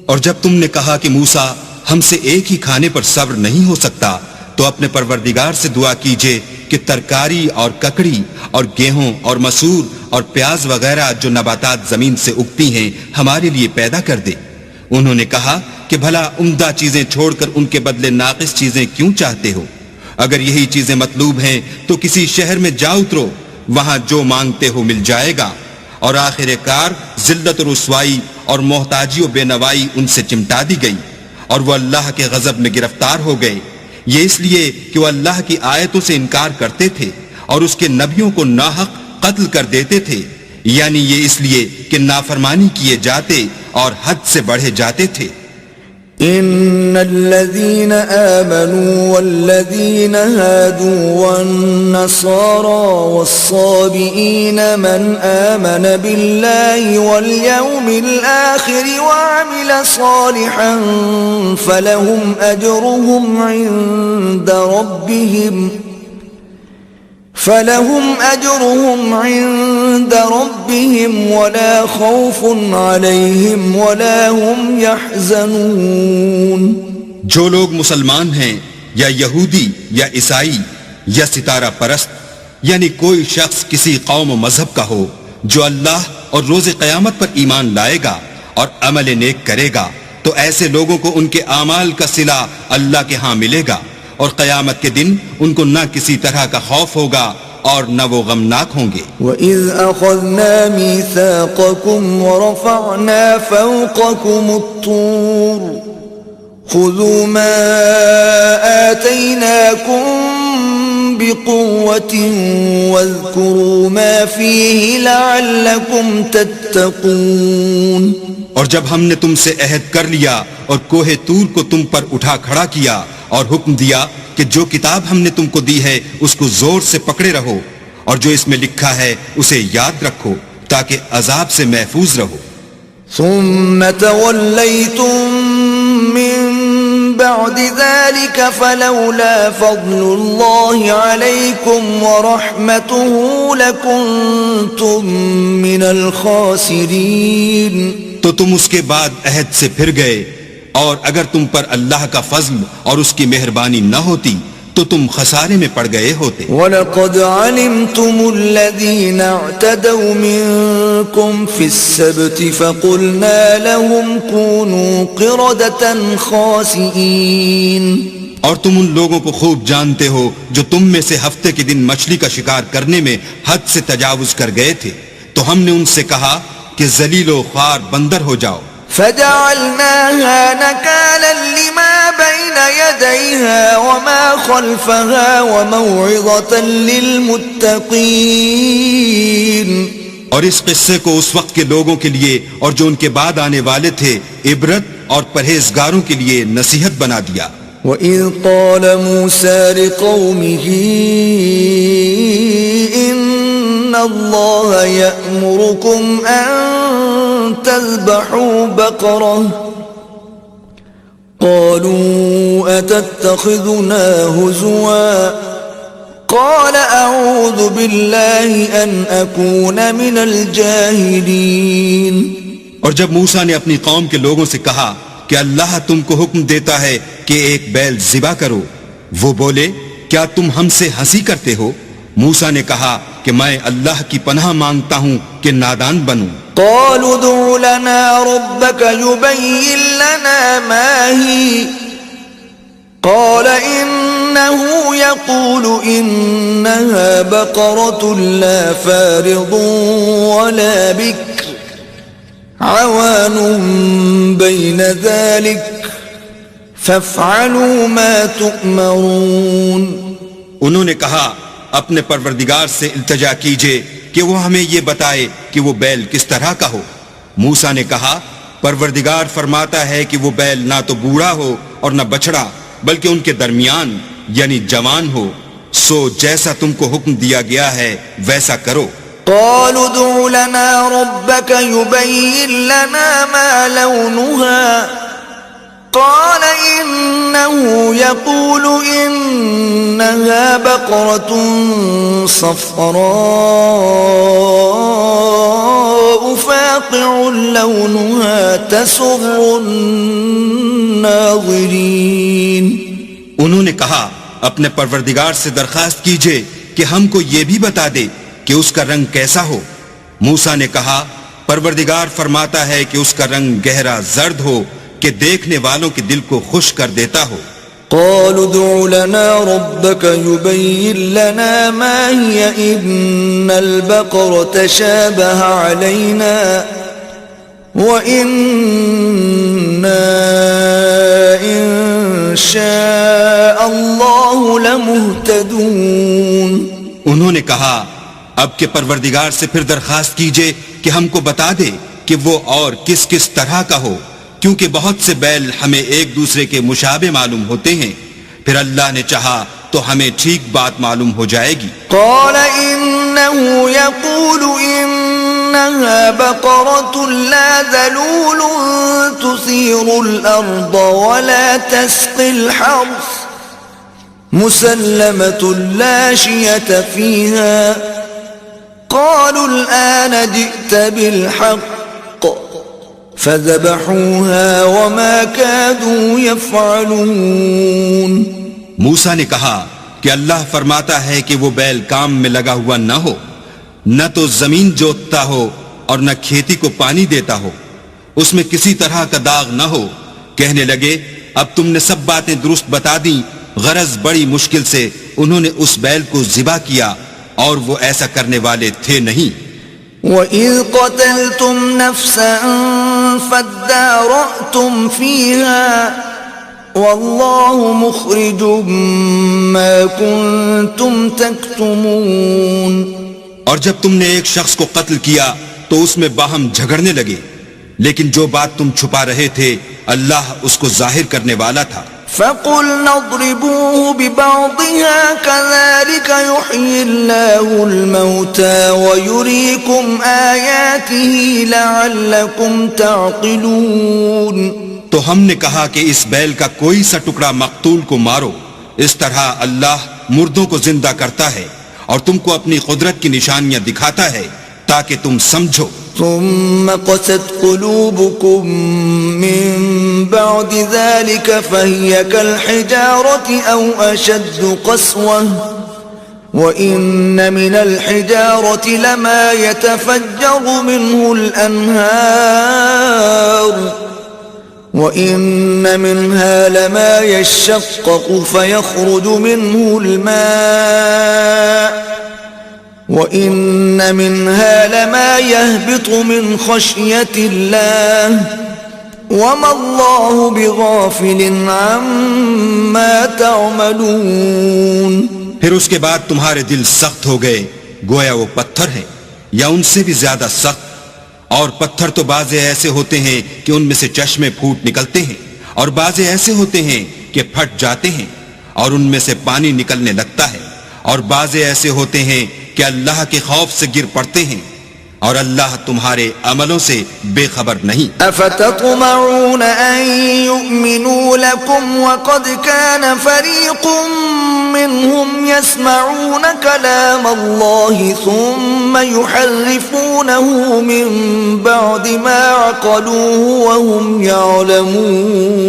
اور جب تم نے کہا کہ موسیٰ ہم سے ایک ہی کھانے پر صبر نہیں ہو سکتا تو اپنے پروردگار سے دعا کیجئے کہ ترکاری اور ککڑی اور گیہوں اور مسور اور پیاز وغیرہ جو نباتات زمین سے اگتی ہیں ہمارے لیے پیدا کر دے. انہوں نے کہا کہ بھلا عمدہ چیزیں چھوڑ کر ان کے بدلے ناقص چیزیں کیوں چاہتے ہو؟ اگر یہی چیزیں مطلوب ہیں تو کسی شہر میں جا اترو، وہاں جو مانگتے ہو مل جائے گا. اور آخر کار ذلت و رسوائی اور محتاجی و بے نوائی ان سے چمٹا دی گئی اور وہ اللہ کے غضب میں گرفتار ہو گئے. یہ اس لیے کہ وہ اللہ کی آیتوں سے انکار کرتے تھے اور اس کے نبیوں کو ناحق قتل کر دیتے تھے، یعنی یہ اس لیے کہ نافرمانی کیے جاتے اور حد سے بڑھے جاتے تھے. إن الذين آمنوا والذين هادوا والنصارى والصابئين من آمن بالله واليوم الآخر وعمل صالحا فلهم أجرهم عند ربهم ولا خوف عليهم ولا هم يحزنون. جو لوگ مسلمان ہیں یا یہودی یا عیسائی یا ستارہ پرست، یعنی کوئی شخص کسی قوم و مذہب کا ہو، جو اللہ اور روز قیامت پر ایمان لائے گا اور عمل نیک کرے گا، تو ایسے لوگوں کو ان کے اعمال کا صلہ اللہ کے ہاں ملے گا، اور قیامت کے دن ان کو نہ کسی طرح کا خوف ہوگا اور نہ وہ غمناک ہوں گے. وَإِذْ أَخَذْنَا مِيثَاقَكُمْ وَرَفَعْنَا فَوْقَكُمُ الطُّورَ خُذُوا مَا آتَيْنَاكُمْ بِقُوَّةٍ وَاذْكُرُوا مَا فِيهِ لَعَلَّكُمْ تَتَّقُونَ. اور جب ہم نے تم سے عہد کر لیا اور کوہ طور کو تم پر اٹھا کھڑا کیا اور حکم دیا کہ جو کتاب ہم نے تم کو دی ہے اس کو زور سے پکڑے رہو، اور جو اس میں لکھا ہے اسے یاد رکھو تاکہ عذاب سے محفوظ رہو. ثم توليتم من بعد ذلك فلولا فضل الله عليكم ورحمته لكنتم من الخاسرين. تو تم اس کے بعد عہد سے پھر گئے، اور اگر تم پر اللہ کا فضل اور اس کی مہربانی نہ ہوتی تو تم خسارے میں پڑ گئے ہوتے. وَلَقَدْ عَلِمْتُمُ الَّذِينَ اعْتَدَوْا مِنْكُمْ فِي السَّبْتِ فَقُلْنَا لَهُمْ كُونُوا قِرَدَةً خَاسِئِينَ. اور تم ان لوگوں کو خوب جانتے ہو جو تم میں سے ہفتے کے دن مچھلی کا شکار کرنے میں حد سے تجاوز کر گئے تھے، تو ہم نے ان سے کہا کہ ذلیل و خوار بندر ہو جاؤ. فجعلناها نكالا لما بين يديها وما خلفها وموعظة للمتقين. اور اس قصے کو اس وقت کے لوگوں کے لیے اور جو ان کے بعد آنے والے تھے عبرت اور پرہیزگاروں کے لیے نصیحت بنا دیا. وَإِذْ قَالَ مُوسَى لِقَوْمِهِ إِنَّ اللَّهَ يَأْمُرُكُمْ أَن تذبحوا بقرة قالوا أتتخذنا هزوا قال أعوذ بالله أن أكون من الجاهلين. اور جب موسیٰ نے اپنی قوم کے لوگوں سے کہا کہ اللہ تم کو حکم دیتا ہے کہ ایک بیل ذبح کرو، وہ بولے کیا تم ہم سے ہنسی کرتے ہو؟ موسیٰ نے کہا کہ میں اللہ کی پناہ مانگتا ہوں کہ نادان بنوں. قالوا ادع لنا ربك يبين لنا ما هي قال إنه يقول إنها بقرة لا فارض ولا بكر عوان بين ذلك فافعلوا ما تؤمرون. انہوں نے کہا اپنے پروردگار سے التجا کیجئے کہ وہ ہمیں یہ بتائے کہ وہ بیل کس طرح کا ہو. موسیٰ نے کہا پروردگار فرماتا ہے کہ وہ بیل نہ تو بوڑھا ہو اور نہ بچڑا بلکہ ان کے درمیان یعنی جوان ہو، سو جیسا تم کو حکم دیا گیا ہے ویسا کرو. قالوا ادع لنا ربك يبين لنا ما لونها قال إنه يقول إنها بقرة صفراء فاقع لونها تسر الناظرين. انہوں نے کہا اپنے پروردگار سے درخواست کیجئے کہ ہم کو یہ بھی بتا دے کہ اس کا رنگ کیسا ہو. موسیٰ نے کہا پروردگار فرماتا ہے کہ اس کا رنگ گہرا زرد ہو کہ دیکھنے والوں کے دل کو خوش کر دیتا ہو. قالوا ادع لنا ربك يبين لنا ما هي إن البقرة شابه علينا وإنا إن شاء الله لمهتدون. انہوں نے کہا اب کے پروردگار سے پھر درخواست کیجئے کہ ہم کو بتا دے کہ وہ اور کس کس طرح کا ہو، کیونکہ بہت سے بیل ہمیں ایک دوسرے کے مشابہ معلوم ہوتے ہیں، پھر اللہ نے چاہا تو ہمیں ٹھیک بات معلوم ہو جائے گی۔ قال إنه يقول إنها بقرة لا ذلول تثير الأرض ولا تسقي الحرث مسلمة لا شية فيها قالوا الآن جئت بالحق فذبحوها وما كادوا يفعلون۔ موسیٰ نے کہا کہ اللہ فرماتا ہے کہ وہ بیل کام میں لگا ہوا نہ ہو، نہ تو زمین جوتتا ہو اور نہ کھیتی کو پانی دیتا ہو، اس میں کسی طرح کا داغ نہ ہو۔ کہنے لگے اب تم نے سب باتیں درست بتا دیں، غرض بڑی مشکل سے انہوں نے اس بیل کو ذبح کیا اور وہ ایسا کرنے والے تھے نہیں۔ وَإِذْ قَتَلْتُمْ نَفْسًا فَادَّارَأْتُمْ فِيهَا وَاللَّهُ مُخْرِجٌ مَا كُنْتُمْ تَكْتُمُونَ۔ اور جب تم نے ایک شخص کو قتل کیا تو اس میں باہم جھگڑنے لگے، لیکن جو بات تم چھپا رہے تھے اللہ اس کو ظاہر کرنے والا تھا۔ فَقُلْنَا اضْرِبُوهُ بِبَعْضِهَا كَذَلِكَ يُحْيِي اللَّهُ الْمَوْتَى وَيُرِيكُمْ آيَاتِهِ لَعَلَّكُمْ تَعْقِلُونَ۔ تو ہم نے کہا کہ اس بیل کا کوئی سا ٹکڑا مقتول کو مارو، اس طرح اللہ مردوں کو زندہ کرتا ہے اور تم کو اپنی قدرت کی نشانیاں دکھاتا ہے تاکہ تم سمجھو۔ ثم قست قلوبكم من بعد ذلك فهي كالحجارة أو أشد قسوة وإن من الحجارة لما يتفجر منه الأنهار وإن منها لما يشقق فيخرج منه الماء وَإِنَّ مِنْهَا لَمَا يَهْبِطُ مِنْ خَشْيَةِ اللَّهِ وَمَا اللَّهُ بِغَافِلٍ عَمَّا تَعْمَلُونَ۔ پھر اس کے بعد تمہارے دل سخت ہو گئے گویا وہ پتھر ہیں یا ان سے بھی زیادہ سخت، اور پتھر تو بعضے ایسے ہوتے ہیں کہ ان میں سے چشمے پھوٹ نکلتے ہیں، اور بعضے ایسے ہوتے ہیں کہ پھٹ جاتے ہیں اور ان میں سے پانی نکلنے لگتا ہے، اور بعضے ایسے ہوتے ہیں کہ اللہ کے خوف سے گر پڑتے ہیں، اور اللہ تمہارے عملوں سے بے خبر نہیں۔ افتطمعون ان يؤمنوا لكم وقد كان فريق منهم يسمعون كلام الله ثم يحرفونه من بعد ما عقلوه وهم يعلمون۔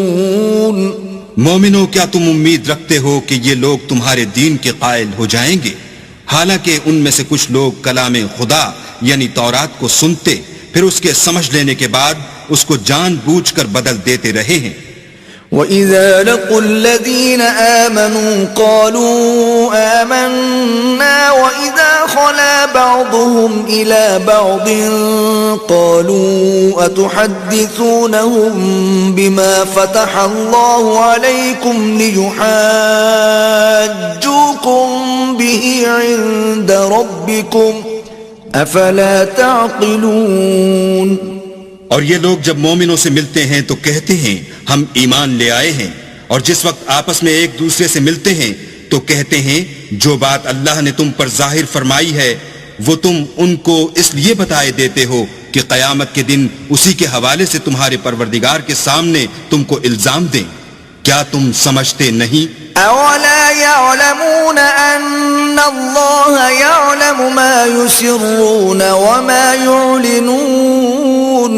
مومنوں کیا تم امید رکھتے ہو کہ یہ لوگ تمہارے دین کے قائل ہو جائیں گے، حالانکہ ان میں سے کچھ لوگ کلام خدا یعنی تورات کو سنتے پھر اس کے سمجھ لینے کے بعد اس کو جان بوجھ کر بدل دیتے رہے ہیں۔ وَإِذَا لَقُوا الَّذِينَ آمَنُوا قَالُوا آمَنَّا وَإِذَا خَلَا بَعْضُهُمْ إِلَى بَعْضٍ قَالُوا أَتُحَدِّثُونَهُمْ بِمَا فَتَحَ اللَّهُ عَلَيْكُمْ لِيُحَاجُّوكُمْ بِهِ عِندَ رَبِّكُمْ أَفَلَا تَعْقِلُونَ۔ اور یہ لوگ جب مومنوں سے ملتے ہیں تو کہتے ہیں ہم ایمان لے آئے ہیں، اور جس وقت آپس میں ایک دوسرے سے ملتے ہیں تو کہتے ہیں جو بات اللہ نے تم پر ظاہر فرمائی ہے وہ تم ان کو اس لیے بتائے دیتے ہو کہ قیامت کے دن اسی کے حوالے سے تمہارے پروردگار کے سامنے تم کو الزام دیں۔ کیا تم سمجھتے نہیں؟ اولا يعلمون ان الله يعلم ما يسرون وما يعلنون۔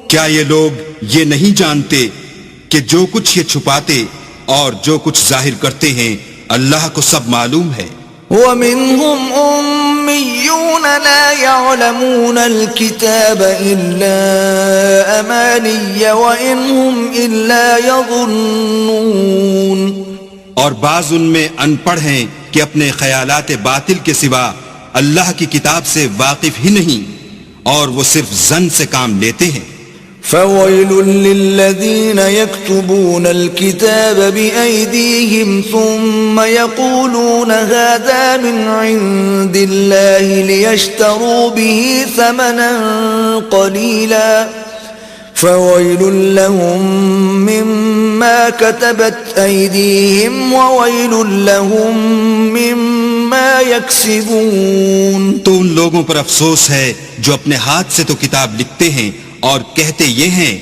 کیا یہ لوگ یہ نہیں جانتے کہ جو کچھ یہ چھپاتے اور جو کچھ ظاہر کرتے ہیں اللہ کو سب معلوم ہے۔ ومنهم أميون لا يعلمون الكتاب إلا أماني وإن هم إلا يظنون۔ اور بعض ان میں ان پڑھ ہیں کہ اپنے خیالات باطل کے سوا اللہ کی کتاب سے واقف ہی نہیں، اور وہ صرف ظن سے کام لیتے ہیں۔ فَوَيْلٌ لِّلَّذِينَ يَكْتُبُونَ الْكِتَابَ بِأَيْدِيهِمْ ثُمَّ يَقُولُونَ هَذَا مِنْ عِندِ اللَّهِ لِيَشْتَرُوا بِهِ ثَمَنًا قَلِيلًا فويل لهم مما كتبت أيديهم وويل لهم مما يكسبون. تو ان لوگوں پر افسوس ہے جو اپنے ہاتھ سے تو کتاب لکھتے ہیں اور کہتے یہ ہیں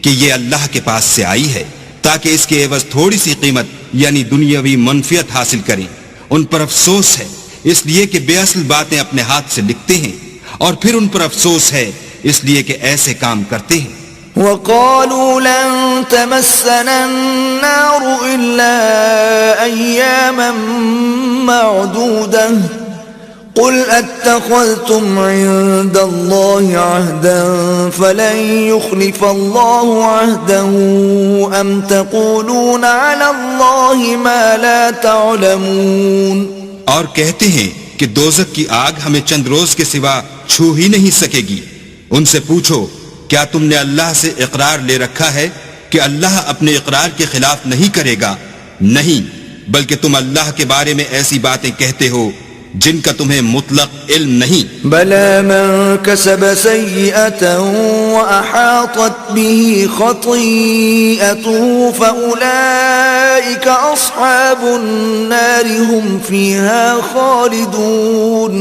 کہ یہ اللہ کے پاس سے آئی ہے تاکہ اس کے عوض تھوڑی سی قیمت یعنی دنیاوی منفعت حاصل کریں. ان پر افسوس ہے اس لیے کہ بے اصل باتیں اپنے ہاتھ سے لکھتے ہیں، اور پھر ان پر افسوس ہے اس لیے کہ ایسے کام کرتے ہیں. وقالوا لن تمسنا النار إلا أياما معدودة قل اتخذتم عند الله عهدا فلن يخلف الله عهده أم تقولون على الله ما لا تعلمون. اور کہتے ہیں کہ دوزخ کی آگ ہمیں چند روز کے سوا چھو ہی نہیں سکے گی. ان سے پوچھو کیا تم نے اللہ سے اقرار لے رکھا ہے کہ اللہ اپنے اقرار کے خلاف نہیں کرے گا؟ نہیں، بلکہ تم اللہ کے بارے میں ایسی باتیں کہتے ہو جن کا تمہیں مطلق علم نہیں. بلى من كسب سيئة وأحاطت به خطيئته فأولئك أصحاب النار هم فيها خالدون.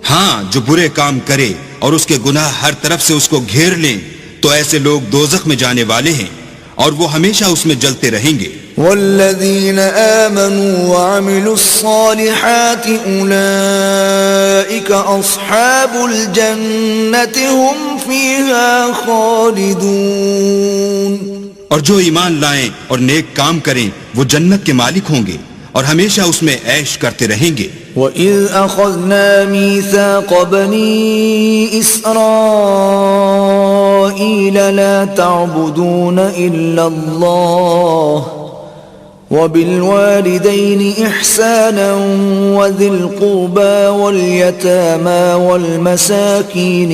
ہاں، جو برے کام کرے اور اس کے گناہ ہر طرف سے اس کو گھیر لیں تو ایسے لوگ دوزخ میں جانے والے ہیں اور وہ ہمیشہ اس میں جلتے رہیں گے. والذين آمنوا وعملوا الصالحات أولئك أصحاب الجنة هم فيها خالدون. اور جو ایمان لائیں اور نیک کام کریں وہ جنت کے مالک ہوں گے اور ہمیشہ اس میں عیش کرتے رہیں گے. وَإِذْ أَخَذْنَا مِيثَاقَ بَنِي إِسْرَائِيلَ لَا تَعْبُدُونَ إِلَّا اللَّهَ وَبِالْوَالِدَيْنِ إِحْسَانًا وَذِي الْقُرْبَى وَالْيَتَامَى وَالْمَسَاكِينِ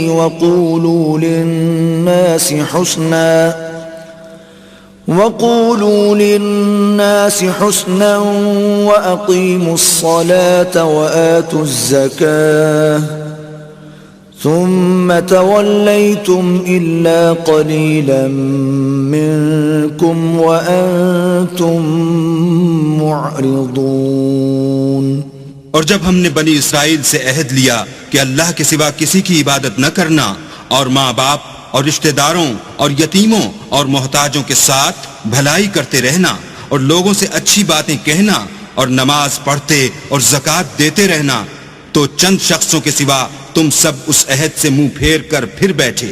وَقُولُوا لِلنَّاسِ حُسْنًا وَأَقِيمُوا الصَّلَاةَ وَآتُوا الزَّكَاةَ ثُمَّ تَوَلَّيْتُمْ إِلَّا قَلِيلًا مِّنكُمْ وَأَنتُمْ مُعْرِضُونَ. اور جب ہم نے بنی اسرائیل سے عہد لیا کہ اللہ کے سوا کسی کی عبادت نہ کرنا اور ماں باپ اور رشتہ داروں اور یتیموں اور محتاجوں کے ساتھ بھلائی کرتے رہنا اور لوگوں سے اچھی باتیں کہنا اور نماز پڑھتے اور زکوٰۃ دیتے رہنا، تو چند شخصوں کے سوا تم سب اس عہد سے منہ پھیر کر پھر بیٹھے.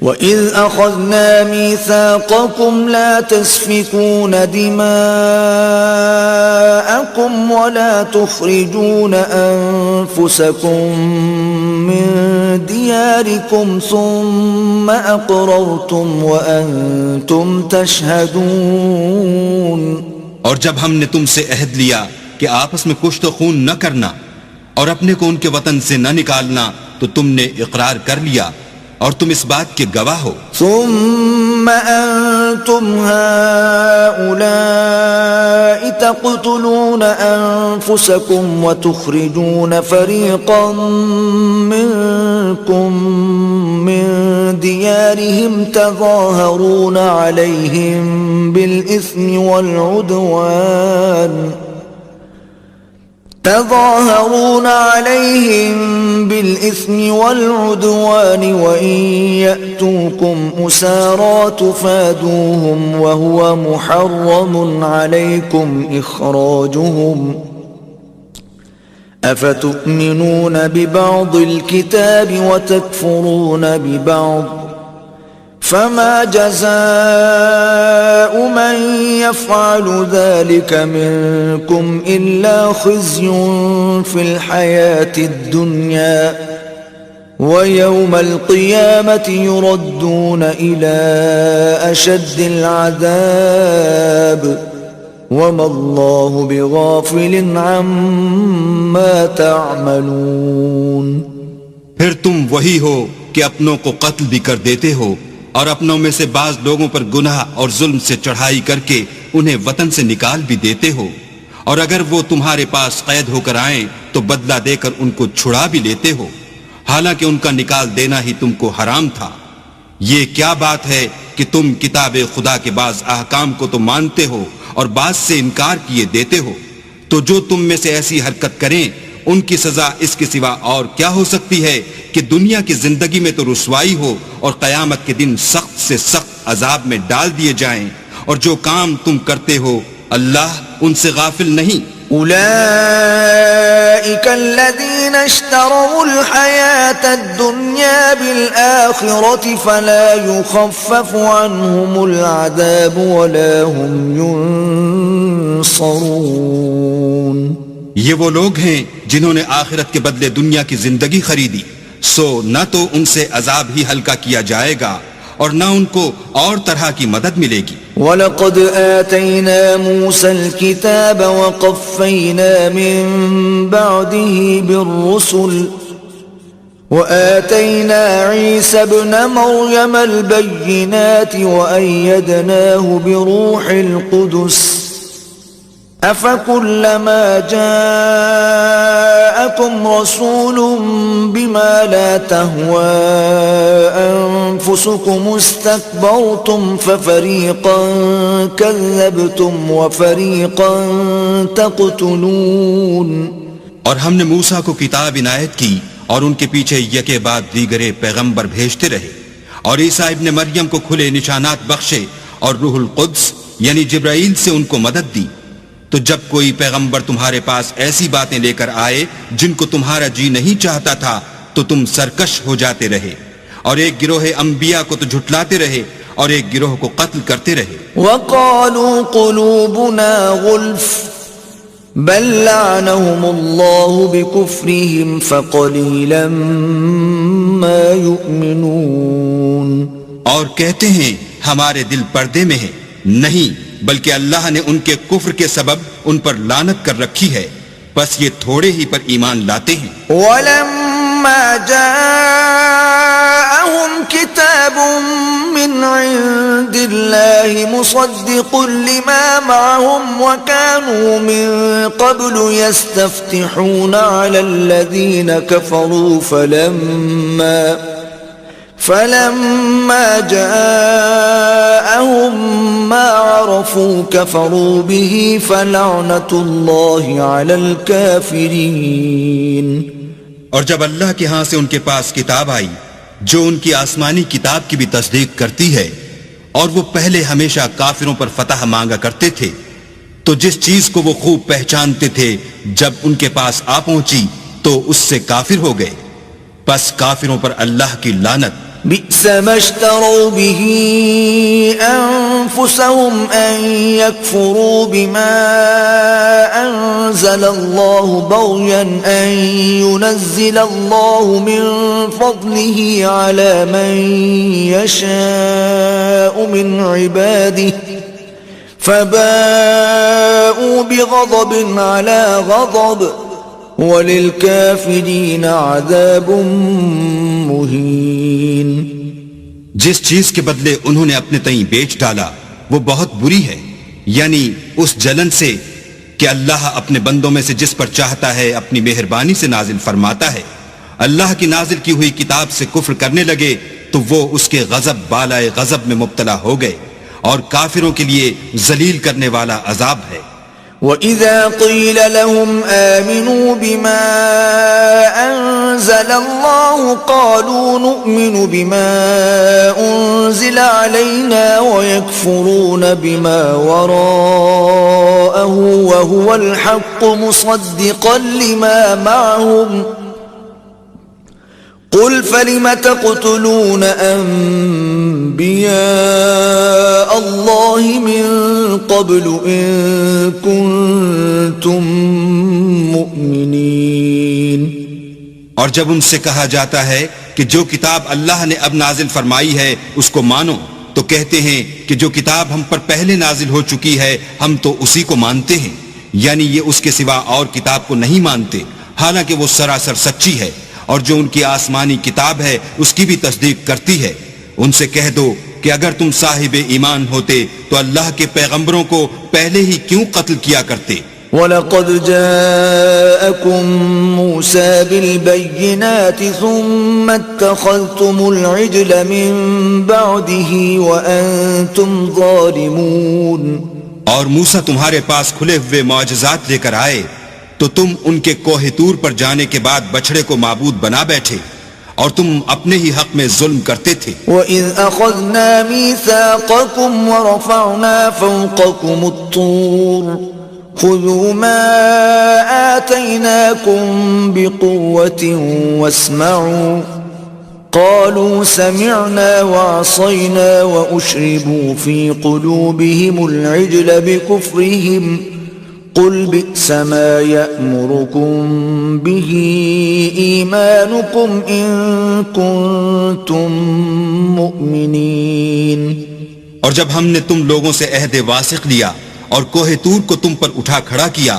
وَإِذْ أَخَذْنَا مِيثَاقَكُمْ لَا تَسْفِكُونَ دِمَاءَكُمْ وَلَا تُخْرِجُونَ أَنفُسَكُمْ مِنْ دِيَارِكُمْ ثُمَّ أَقْرَرْتُمْ وَأَنْتُمْ تَشْهَدُونَ. اور جب ہم نے تم سے عہد لیا کہ آپس میں کشت و خون نہ کرنا اور اپنے کو ان کے وطن سے نہ نکالنا تو تم نے اقرار کر لیا اور تم اس بات کے گواہ ہو. ثم أنتم هؤلاء تقتلون أنفسكم وتخرجون فريقا منكم من ديارهم تظاهرون عليهم بالإثم والعدوان وإن يأتوكم أسارى تفادوهم وهو محرم عليكم إخراجهم أفتؤمنون ببعض الكتاب وتكفرون ببعض فما جزاء من يفعل ذلك منكم إلا خزي في الحياة الدنيا ويوم القيامة يردون إلى أشد العذاب وما الله بغافل عما تعملون. پھر تم وہی ہو کہ اپنوں کو قتل بھی کر دیتے ہو اور اپنوں میں سے بعض لوگوں پر گناہ اور ظلم سے چڑھائی کر کے انہیں وطن سے نکال بھی دیتے ہو، اور اگر وہ تمہارے پاس قید ہو کر آئیں تو بدلہ دے کر ان کو چھڑا بھی لیتے ہو، حالانکہ ان کا نکال دینا ہی تم کو حرام تھا. یہ کیا بات ہے کہ تم کتاب خدا کے بعض احکام کو تو مانتے ہو اور بعض سے انکار کیے دیتے ہو، تو جو تم میں سے ایسی حرکت کریں ان کی سزا اس کے سوا اور کیا ہو سکتی ہے کہ دنیا کی زندگی میں تو رسوائی ہو اور قیامت کے دن سخت سے سخت عذاب میں ڈال دیے جائیں، اور جو کام تم کرتے ہو اللہ ان سے غافل نہیں۔ أولئك الذين اشتروا الحياة الدنيا بالآخرة فلا يخفف عنهم العذاب ولا هم ينصرون۔ یہ وہ لوگ ہیں جنہوں نے آخرت کے بدلے دنیا کی زندگی خریدی، سو نہ تو ان سے عذاب ہی ہلکا کیا جائے گا اور نہ ان کو اور طرح کی مدد ملے گی۔ وَلَقَدْ آتَيْنَا مُوسَى الْكِتَابَ وَقَفَّيْنَا مِن بَعْدِهِ بِالرُّسُلِ وَآتَيْنَا عِيسَى ابْنَ مَرْيَمَ الْبَيِّنَاتِ وَأَيَّدْنَاهُ بِرُوحِ الْقُدُسِ أَفَكُلَّمَا جَاءَكُمْ رَسُولٌ بِمَا لَا تَهْوَى أَنفُسُكُمُ اسْتَكْبَرْتُمْ فَفَرِيقًا كَذَّبْتُمْ وَفَرِيقًا تَقْتُلُونَ۔ اور ہم نے موسیٰ کو کتاب عنایت کی اور ان کے پیچھے یکے بعد دیگرے پیغمبر بھیجتے رہے، اور عیسیٰ ابن مریم کو کھلے نشانات بخشے اور روح القدس یعنی جبرائیل سے ان کو مدد دی۔ تو جب کوئی پیغمبر تمہارے پاس ایسی باتیں لے کر آئے جن کو تمہارا جی نہیں چاہتا تھا تو تم سرکش ہو جاتے رہے، اور ایک گروہ انبیاء کو تو جھٹلاتے رہے اور ایک گروہ کو قتل کرتے رہے۔ وَقَالُوا قُلُوبُنَا غُلْفٌ بَلْ لَعَنَهُمُ اللَّهُ بِكُفْرِهِمْ فَقَلِيلًا مَا يُؤْمِنُونَ۔ اور کہتے ہیں ہمارے دل پردے میں ہیں، نہیں بلکہ اللہ نے ان کے کفر کے سبب ان پر لعنت کر رکھی ہے، بس یہ تھوڑے ہی پر ایمان لاتے ہیں۔ وَلَمَّا جَاءَهُمْ كِتَابٌ مِّنْ عِندِ اللَّهِ مُصَدِّقٌ لِّمَا مَعَهُمْ وَكَانُوا مِن قَبْلُ يَسْتَفْتِحُونَ عَلَى الَّذِينَ كَفَرُوا فَلَمَّا جَاءَهُم مَّا عَرَفُوا كَفَرُوا بِهِ فَلَعْنَةُ اللَّهِ عَلَى الْكَافِرِينَ۔ اور جب اللہ کے ہاں سے ان کے پاس کتاب آئی جو ان کی آسمانی کتاب کی بھی تصدیق کرتی ہے، اور وہ پہلے ہمیشہ کافروں پر فتح مانگا کرتے تھے، تو جس چیز کو وہ خوب پہچانتے تھے جب ان کے پاس آ پہنچی تو اس سے کافر ہو گئے، پس کافروں پر اللہ کی لعنت۔ بئس ما اشتروا به أنفسهم أن يكفروا بما أنزل الله بغيا أن ينزل الله من فضله على من يشاء من عباده فباءوا بغضب على غضب وَلِلْكَافِرِينَ عَذَابٌ مُّهِينٌ۔ جس چیز کے بدلے انہوں نے اپنے تئیں بیچ ڈالا وہ بہت بری ہے، یعنی اس جلن سے کہ اللہ اپنے بندوں میں سے جس پر چاہتا ہے اپنی مہربانی سے نازل فرماتا ہے۔ اللہ کی نازل کی ہوئی کتاب سے کفر کرنے لگے تو وہ اس کے غضب بالائے غضب میں مبتلا ہو گئے، اور کافروں کے لیے ذلیل کرنے والا عذاب ہے۔ وَإِذَا قِيلَ لَهُمْ آمِنُوا بِمَا أَنزَلَ اللَّهُ قَالُوا نُؤْمِنُ بِمَا أُنزِلَ عَلَيْنَا وَيَكْفُرُونَ بِمَا وَرَاءَهُ وَهُوَ الْحَقُّ مُصَدِّقًا لِمَا مَعَهُمْ قُلْ فَلِمَ تَقْتُلُونَ أَنبِيَاءَ اللَّهِ مِن قَبْلُ إِن كُنتُم مُّؤْمِنِينَ۔ اور جب ان سے کہا جاتا ہے کہ جو کتاب اللہ نے اب نازل فرمائی ہے اس کو مانو، تو کہتے ہیں کہ جو کتاب ہم پر پہلے نازل ہو چکی ہے ہم تو اسی کو مانتے ہیں، یعنی یہ اس کے سوا اور کتاب کو نہیں مانتے، حالانکہ وہ سراسر سچی ہے، اور جو ان کی آسمانی کتاب ہے اس کی بھی تصدیق کرتی ہے۔ ان سے کہہ دو کہ اگر تم صاحب ایمان ہوتے تو اللہ کے پیغمبروں کو پہلے ہی کیوں قتل کیا کرتے، وَلَقَدْ جَاءَكُمْ مُوسَى بِالْبَيِّنَاتِ ثُمَّ اتَّخَذْتُمُ الْعِجْلَ مِنْ بَعْدِهِ وَأَنْتُمْ ظَالِمُونَ اور موسیٰ تمہارے پاس کھلے ہوئے معجزات لے کر آئے تو تم ان کے کوہ طور پر جانے کے بعد بچڑے کو معبود بنا بیٹھے اور تم اپنے ہی حق میں ظلم کرتے تھے. وَإِذْ أَخَذْنَا مِيثَاقَكُمْ وَرَفَعْنَا فَوْقَكُمُ الطُّورَ خُذُوا مَا آتَيْنَاكُمْ بِقُوَّةٍ وَاسْمَعُوا قَالُوا سَمِعْنَا وَعَصَيْنَا وَأُشْرِبُوا فِي قُلُوبِهِمُ الْعِجْلَ بِكُفْرِهِمْ قُلْ بِئْسَ مَا يَأْمُرُكُمْ بِهِ إِيمَانُكُمْ إِن كُنتُم مُؤْمِنِينَ. اور جب ہم نے تم لوگوں سے عہد واثق لیا اور کوہ طور کو تم پر اٹھا کھڑا کیا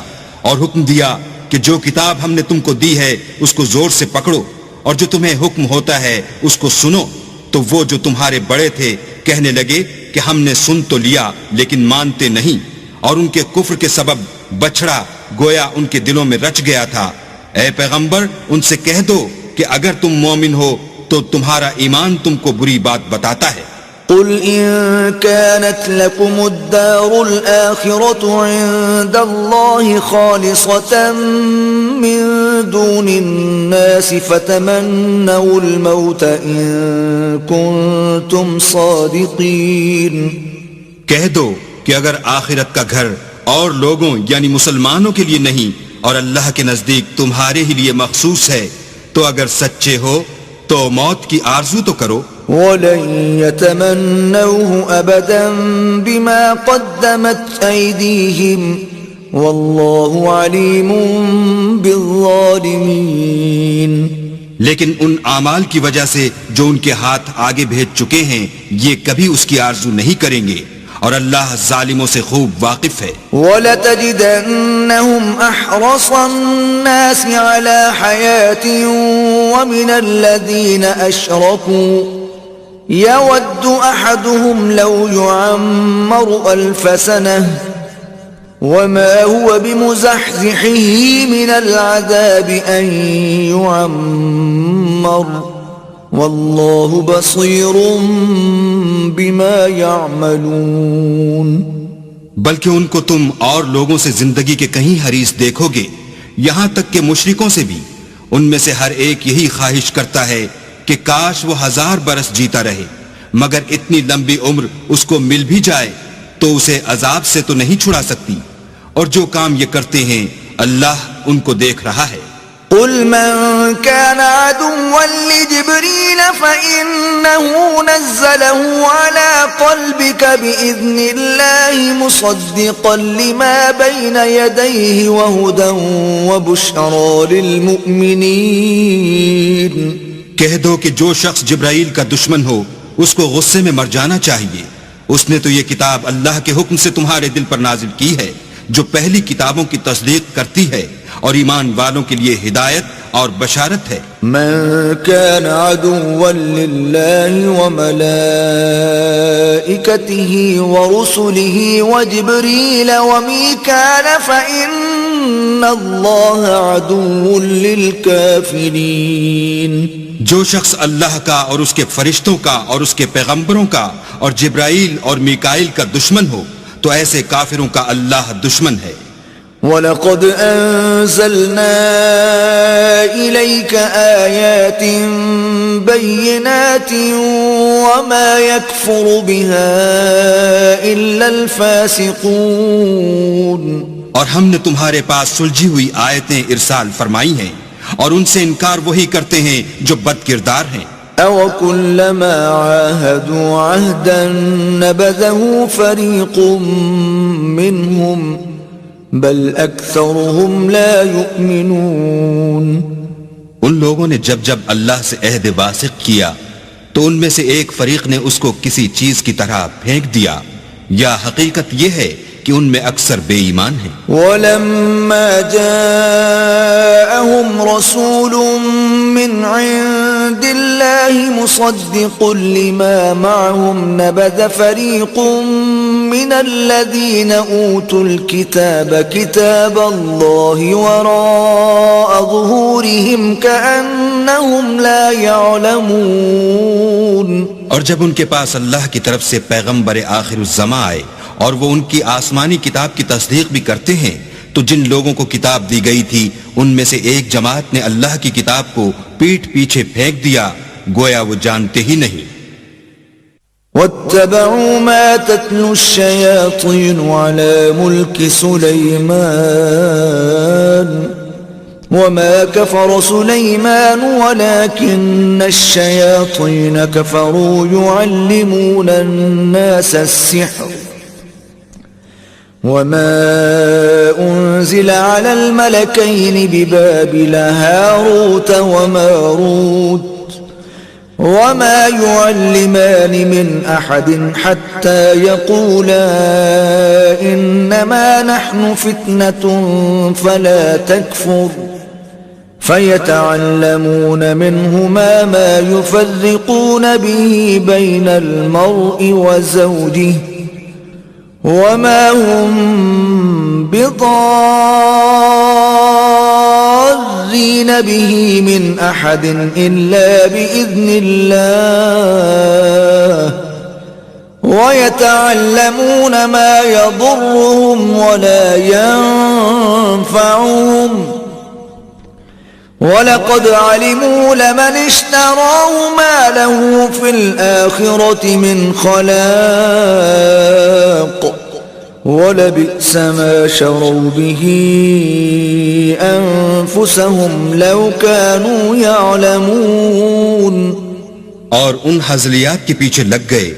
اور حکم دیا کہ جو کتاب ہم نے تم کو دی ہے اس کو زور سے پکڑو اور جو تمہیں حکم ہوتا ہے اس کو سنو، تو وہ جو تمہارے بڑے تھے کہنے لگے کہ ہم نے سن تو لیا لیکن مانتے نہیں، اور ان کے کفر کے سبب بچڑا گویا ان کے دلوں میں رچ گیا تھا. اے پیغمبر ان سے کہہ دو کہ اگر تم مومن ہو تو تمہارا ایمان تم کو بری بات بتاتا ہے. قل إن كانت لكم الدار الآخرة عند الله خالصة من دون الناس فتمنوا الموت إن كنتم صادقين. کہہ دو کہ اگر آخرت کا گھر اور لوگوں یعنی مسلمانوں کے لیے نہیں اور اللہ کے نزدیک تمہارے ہی لیے مخصوص ہے تو اگر سچے ہو تو موت کی آرزو تو کرو. وَلَن يَتَمَنَّوْهُ أَبَدًا بِمَا قَدَّمَتْ أَيْدِيهِمْ وَاللَّهُ عَلِيمٌ بِالظَّالِمِينَ. لیکن ان اعمال کی وجہ سے جو ان کے ہاتھ آگے بھیج چکے ہیں یہ کبھی اس کی آرزو نہیں کریں گے اور اللہ ظالموں سے خوب واقف ہے. وَلَتَجِدَنَّهُمْ أَحْرَصَ النَّاسِ عَلَى حَيَاةٍ وَمِنَ الَّذِينَ أَشْرَكُوا يَوَدُّ أَحَدُهُمْ لَوْ يُعَمَّرُ أَلْفَ سَنَةٍ وَمَا هُوَ بِمُزَحْزِحِهِ مِنَ الْعَذَابِ أَن يُعَمَّرَ وَاللَّهُ بَصِيرٌ بِمَا يَعْمَلُونَ. بلکہ ان کو تم اور لوگوں سے زندگی کے کہیں حریص دیکھو گے، یہاں تک کہ مشرکوں سے بھی ان میں سے ہر ایک یہی خواہش کرتا ہے کہ کاش وہ 1000 برس جیتا رہے، مگر اتنی لمبی عمر اس کو مل بھی جائے تو اسے عذاب سے تو نہیں چھڑا سکتی، اور جو کام یہ کرتے ہیں اللہ ان کو دیکھ رہا ہے. قل من كان عدوا لجبريل فإنه نزله على قلبك بإذن الله مصدقا لما بين يديه وهدى وبشرى للمؤمنين. کہہ دو کہ جو شخص جبرائیل کا دشمن ہو اس کو غصے میں مر جانا چاہیے، اس نے تو یہ کتاب اللہ کے حکم سے تمہارے دل پر نازل کی ہے جو پہلی کتابوں کی تصدیق کرتی ہے اور ایمان والوں کے لیے ہدایت اور بشارت ہے. من كان عدوا لله وملائكته ورسله وجبريل وميكال فإن الله عدو للكافرين. جو شخص اللہ کا اور اس کے فرشتوں کا اور اس کے پیغمبروں کا اور جبرائیل اور میکائیل کا دشمن ہو تو ایسے کافروں کا اللہ دشمن ہے. وَلَقَدْ أَنزَلْنَا إِلَيْكَ آيَاتٍ بَيِّنَاتٍ وَمَا يَكْفُرُ بِهَا إِلَّا الْفَاسِقُونَ. اور ہم نے تمہارے پاس سلجھی ہوئی آیتیں ارسال فرمائی ہیں اور ان سے انکار وہی کرتے ہیں جو بد کردار ہیں. أَوَكُلَّمَا عَاهَدُوا عَهْدًا نَبَذَهُ فَرِيقٌ مِّنْهُمْ بل اکثرهم لا یؤمنون. ان لوگوں نے جب جب اللہ سے عہد واثق کیا تو ان میں سے ایک فریق نے اس کو کسی چیز کی طرح پھینک دیا، یا حقیقت یہ ہے کہ کہ ان میں اکثر بے ایمان ہیں۔ وَلَمَّا جَاءَهُمْ رَسُولٌ مِّنْ عِندِ اللَّهِ مُصَدِّقٌ لِّمَا مَعَهُمْ نَبَذَ فَرِيقٌ مِّنَ الَّذِينَ أُوتُوا الْكِتَابَ كِتَابَ اللَّهِ وَرَاءَ ظُهُورِهِمْ كَأَنَّهُمْ لَا يَعْلَمُونَ۔ اور جب ان کے پاس اللہ کی طرف سے پیغمبر آخر الزماں آئے اور وہ ان کی آسمانی کتاب کی تصدیق بھی کرتے ہیں، تو جن لوگوں کو کتاب دی گئی تھی ان میں سے ایک جماعت نے اللہ کی کتاب کو پیٹھ پیچھے پھینک دیا، گویا وہ جانتے ہی نہیں۔ وَاتَّبَعُوا مَا تَتْلُو الشَّيَاطِينُ عَلَى مُلْكِ سُلَيْمَانَ وَمَا كَفَرَ سُلَيْمَانُ وَلَكِنَّ الشَّيَاطِينَ كَفَرُوا يُعَلِّمُونَ النَّاسَ السِّحْرَ وَمَا أُنزِلَ عَلَى الْمَلَكَيْنِ بِبَابِلَ هَارُوتَ وَمَارُوتَ وَمَا يُعَلِّمَانِ مِنْ أَحَدٍ حَتَّى يَقُولَا إِنَّمَا نَحْنُ فِتْنَةٌ فَلَا تَكْفُرْ فَيَتَعَلَّمُونَ مِنْهُمَا مَا يُفَرِّقُونَ بِهِ بَيْنَ الْمَرْءِ وَزَوْجِهِ وَمَا هُمْ بِضَارِّينَ بِهِ مِنْ أَحَدٍ إِلَّا بِإِذْنِ اللَّهِ وَيَتَعَلَّمُونَ مَا يَضُرُّهُمْ وَلَا يَنفَعُهُمْ وَلَقَدْ عَلِمُوا لَمَنِ اشْتَرَاهُ مَا لَهُ فِي الْآخِرَةِ مِنْ خَلَاقٍ وَلَبِئْسَ مَا شَرَوْا بِهِ أَنفُسَهُمْ لَوْ كَانُوا يَعْلَمُونَ۔ اور ان حزلیات کے پیچھے لگ گئے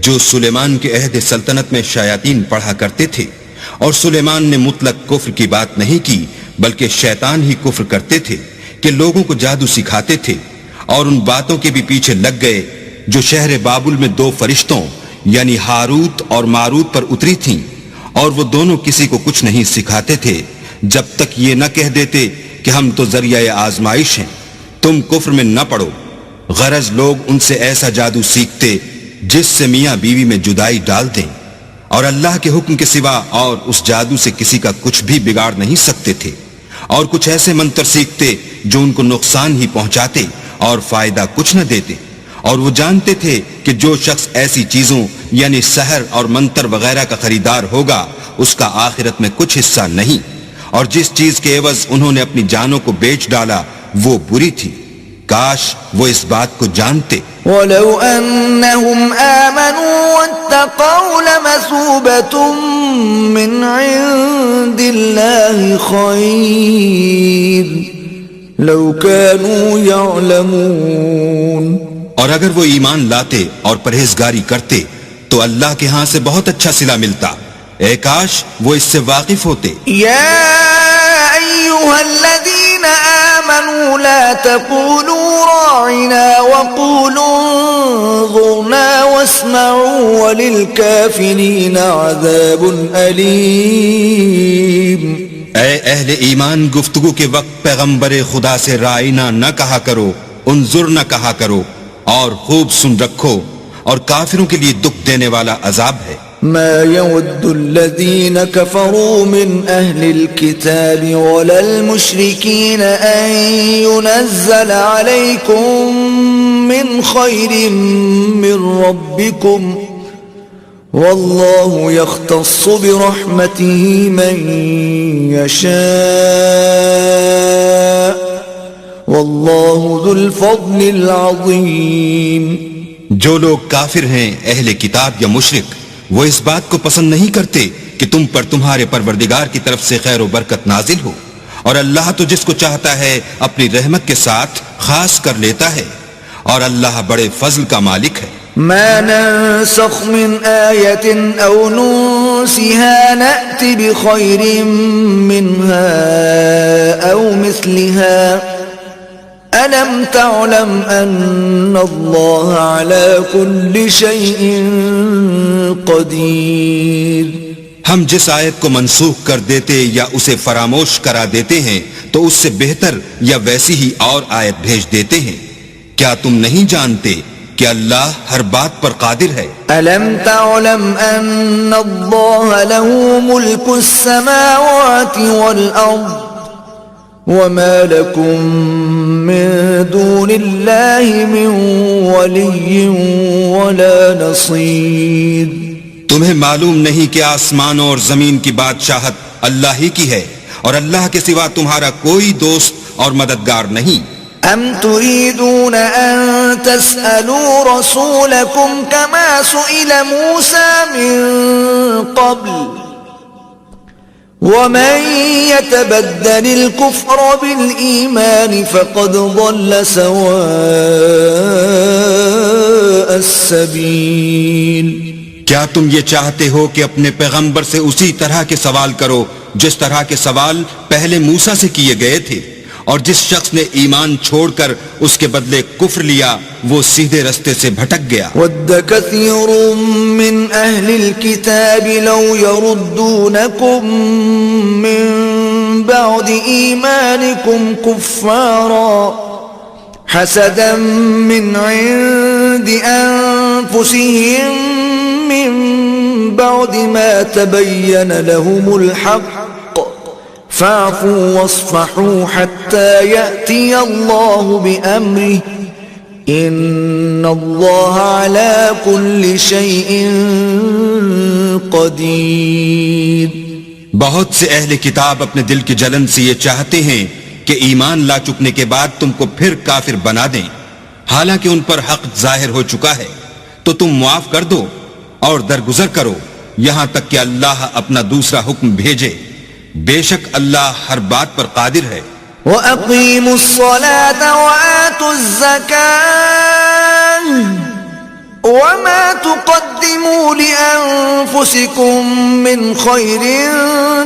جو سلیمان کے عہد سلطنت میں شیاطین پڑھا کرتے تھے، اور سلیمان نے مطلق کفر کی بات نہیں کی بلکہ شیطان ہی کفر کرتے تھے کہ لوگوں کو جادو سکھاتے تھے، اور ان باتوں کے بھی پیچھے لگ گئے جو شہر بابل میں دو فرشتوں یعنی ہاروت اور ماروت پر اتری تھیں، اور وہ دونوں کسی کو کچھ نہیں سکھاتے تھے جب تک یہ نہ کہہ دیتے کہ ہم تو ذریعہ آزمائش ہیں، تم کفر میں نہ پڑو۔ غرض لوگ ان سے ایسا جادو سیکھتے جس سے میاں بیوی میں جدائی ڈال دیں، اور اللہ کے حکم کے سوا اور اس جادو سے کسی کا کچھ بھی بگاڑ نہیں سکتے تھے، اور کچھ ایسے منتر سیکھتے جو ان کو نقصان ہی پہنچاتے اور فائدہ کچھ نہ دیتے، اور وہ جانتے تھے کہ جو شخص ایسی چیزوں یعنی سحر اور منتر وغیرہ کا خریدار ہوگا اس کا آخرت میں کچھ حصہ نہیں، اور جس چیز کے عوض انہوں نے اپنی جانوں کو بیچ ڈالا وہ بری تھی، کاش وہ اس بات کو جانتے۔ وَلَوْ أَنَّهُمْ آمَنُوا وَاتَّقَوْا لَمَثُوبَةٌ مِّنْ عِندِ اللَّهِ خَيْرٌ لَوْ كَانُوا يَعْلَمُونَ۔ اور اگر وہ ایمان لاتے اور پرہیزگاری کرتے تو اللہ کے ہاں سے بہت اچھا صلہ ملتا، اے کاش وہ اس سے واقف ہوتے۔ یا ایھا الذین آمنوا لا تقولوا راعنا وقولوا انظرنا واسمعوا وللکافرین عذاب علیم۔ اے اہل ایمان، گفتگو کے وقت پیغمبر خدا سے رائنا نہ کہا کرو، انظر نہ کہا کرو، اور خوب سن رکھو، اور کافروں کے لیے دکھ دینے والا عذاب ہے۔ ما يود الذين كفروا من أهل الكتاب ولا المشركين أن ينزل عليكم من خير من ربكم والله يختص برحمته من يشاء والله ذو الفضل العظيم۔ جو لوگ کافر ہیں اہل کتاب یا مشرک، وہ اس بات کو پسند نہیں کرتے کہ تم پر تمہارے پروردگار کی طرف سے خیر و برکت نازل ہو، اور اللہ تو جس کو چاہتا ہے اپنی رحمت کے ساتھ خاص کر لیتا ہے، اور اللہ بڑے فضل کا مالک ہے۔ ما ننسخ من آية أو ننسها نأت بخير منها أو مثلها ألم تعلم أن الله على كل شيء قدير۔ ہم جس آیت کو منسوخ کر دیتے یا اسے فراموش کرا دیتے ہیں تو اس سے بہتر یا ویسی ہی اور آیت بھیج دیتے ہیں. کیا تم نہیں جانتے کہ اللہ ہر بات پر قادر ہے؟ ألم تعلم أن الله له ملك السماوات والأرض وما لكم من دون الله من ولي ولا نصير. تمہیں معلوم نہیں کہ آسمانوں اور زمین کی بادشاہت اللہ ہی کی ہے اور اللہ کے سوا تمہارا کوئی دوست اور مددگار نہیں. أم تريدون أن تسألوا رسولكم كما سئل موسى من قبل ومن يتبدل الكفر بالإيمان فقد ضل سواء السبيل. کیا تم یہ چاہتے ہو کہ اپنے پیغمبر سے اسی طرح کے سوال کرو جس طرح کے سوال پہلے موسیٰ سے کیے گئے تھے؟ اور جس شخص نے ایمان چھوڑ کر اس کے بدلے کفر لیا وہ سیدھے رستے سے بھٹک گیا. وَدَّ كَثِيرٌ مِّنْ أَهْلِ الْكِتَابِ لَوْ يَرُدُّونَكُمْ مِّن بَعْدِ إِيمَانِكُمْ كُفَّارًا حَسَدًا مِّنْ عِندِ أَنفُسِهِم مِّن بَعْدِ مَا تَبَيَّنَ لَهُمُ الْحَقُّ فاعفوا واصفحوا حتى يأتي الله بأمره إن الله على كل شيء قدير. بہت سے اہل کتاب اپنے دل کی جلن سے یہ چاہتے ہیں کہ ایمان لا چکنے کے بعد تم کو پھر کافر بنا دیں حالانکہ ان پر حق ظاہر ہو چکا ہے. تو تم معاف کر دو اور درگزر کرو یہاں تک کہ اللہ اپنا دوسرا حکم بھیجے. بے شک اللہ ہر بات پر قادر ہے. وَأَقِيمُوا الصَّلَاةَ وَآتُوا الزَّكَاةَ وَمَا تُقَدِّمُوا لِأَنفُسِكُم مِّنْ خَيْرٍ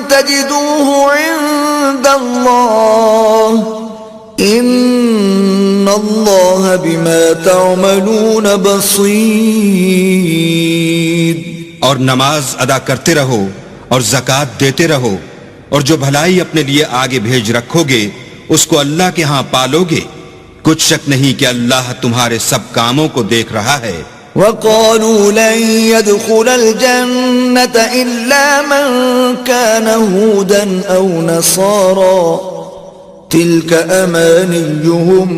تَجِدُوهُ عِندَ اللَّهِ إِنَّ اللَّهَ بِمَا تَعْمَلُونَ بَصِيرٌ. اور نماز ادا کرتے رہو اور زکوٰۃ دیتے رہو اور جو بھلائی اپنے لیے آگے بھیج رکھو گے اس کو اللہ کے ہاں پالو گے. کچھ شک نہیں کہ اللہ تمہارے سب کاموں کو دیکھ رہا ہے. وَقَالُوا لَن يَدْخُلَ الْجَنَّةَ إِلَّا مَن كَانَ هُودًا أَوْ نَصَارَىٰ تِلْكَ أَمَانِيُّهُمْ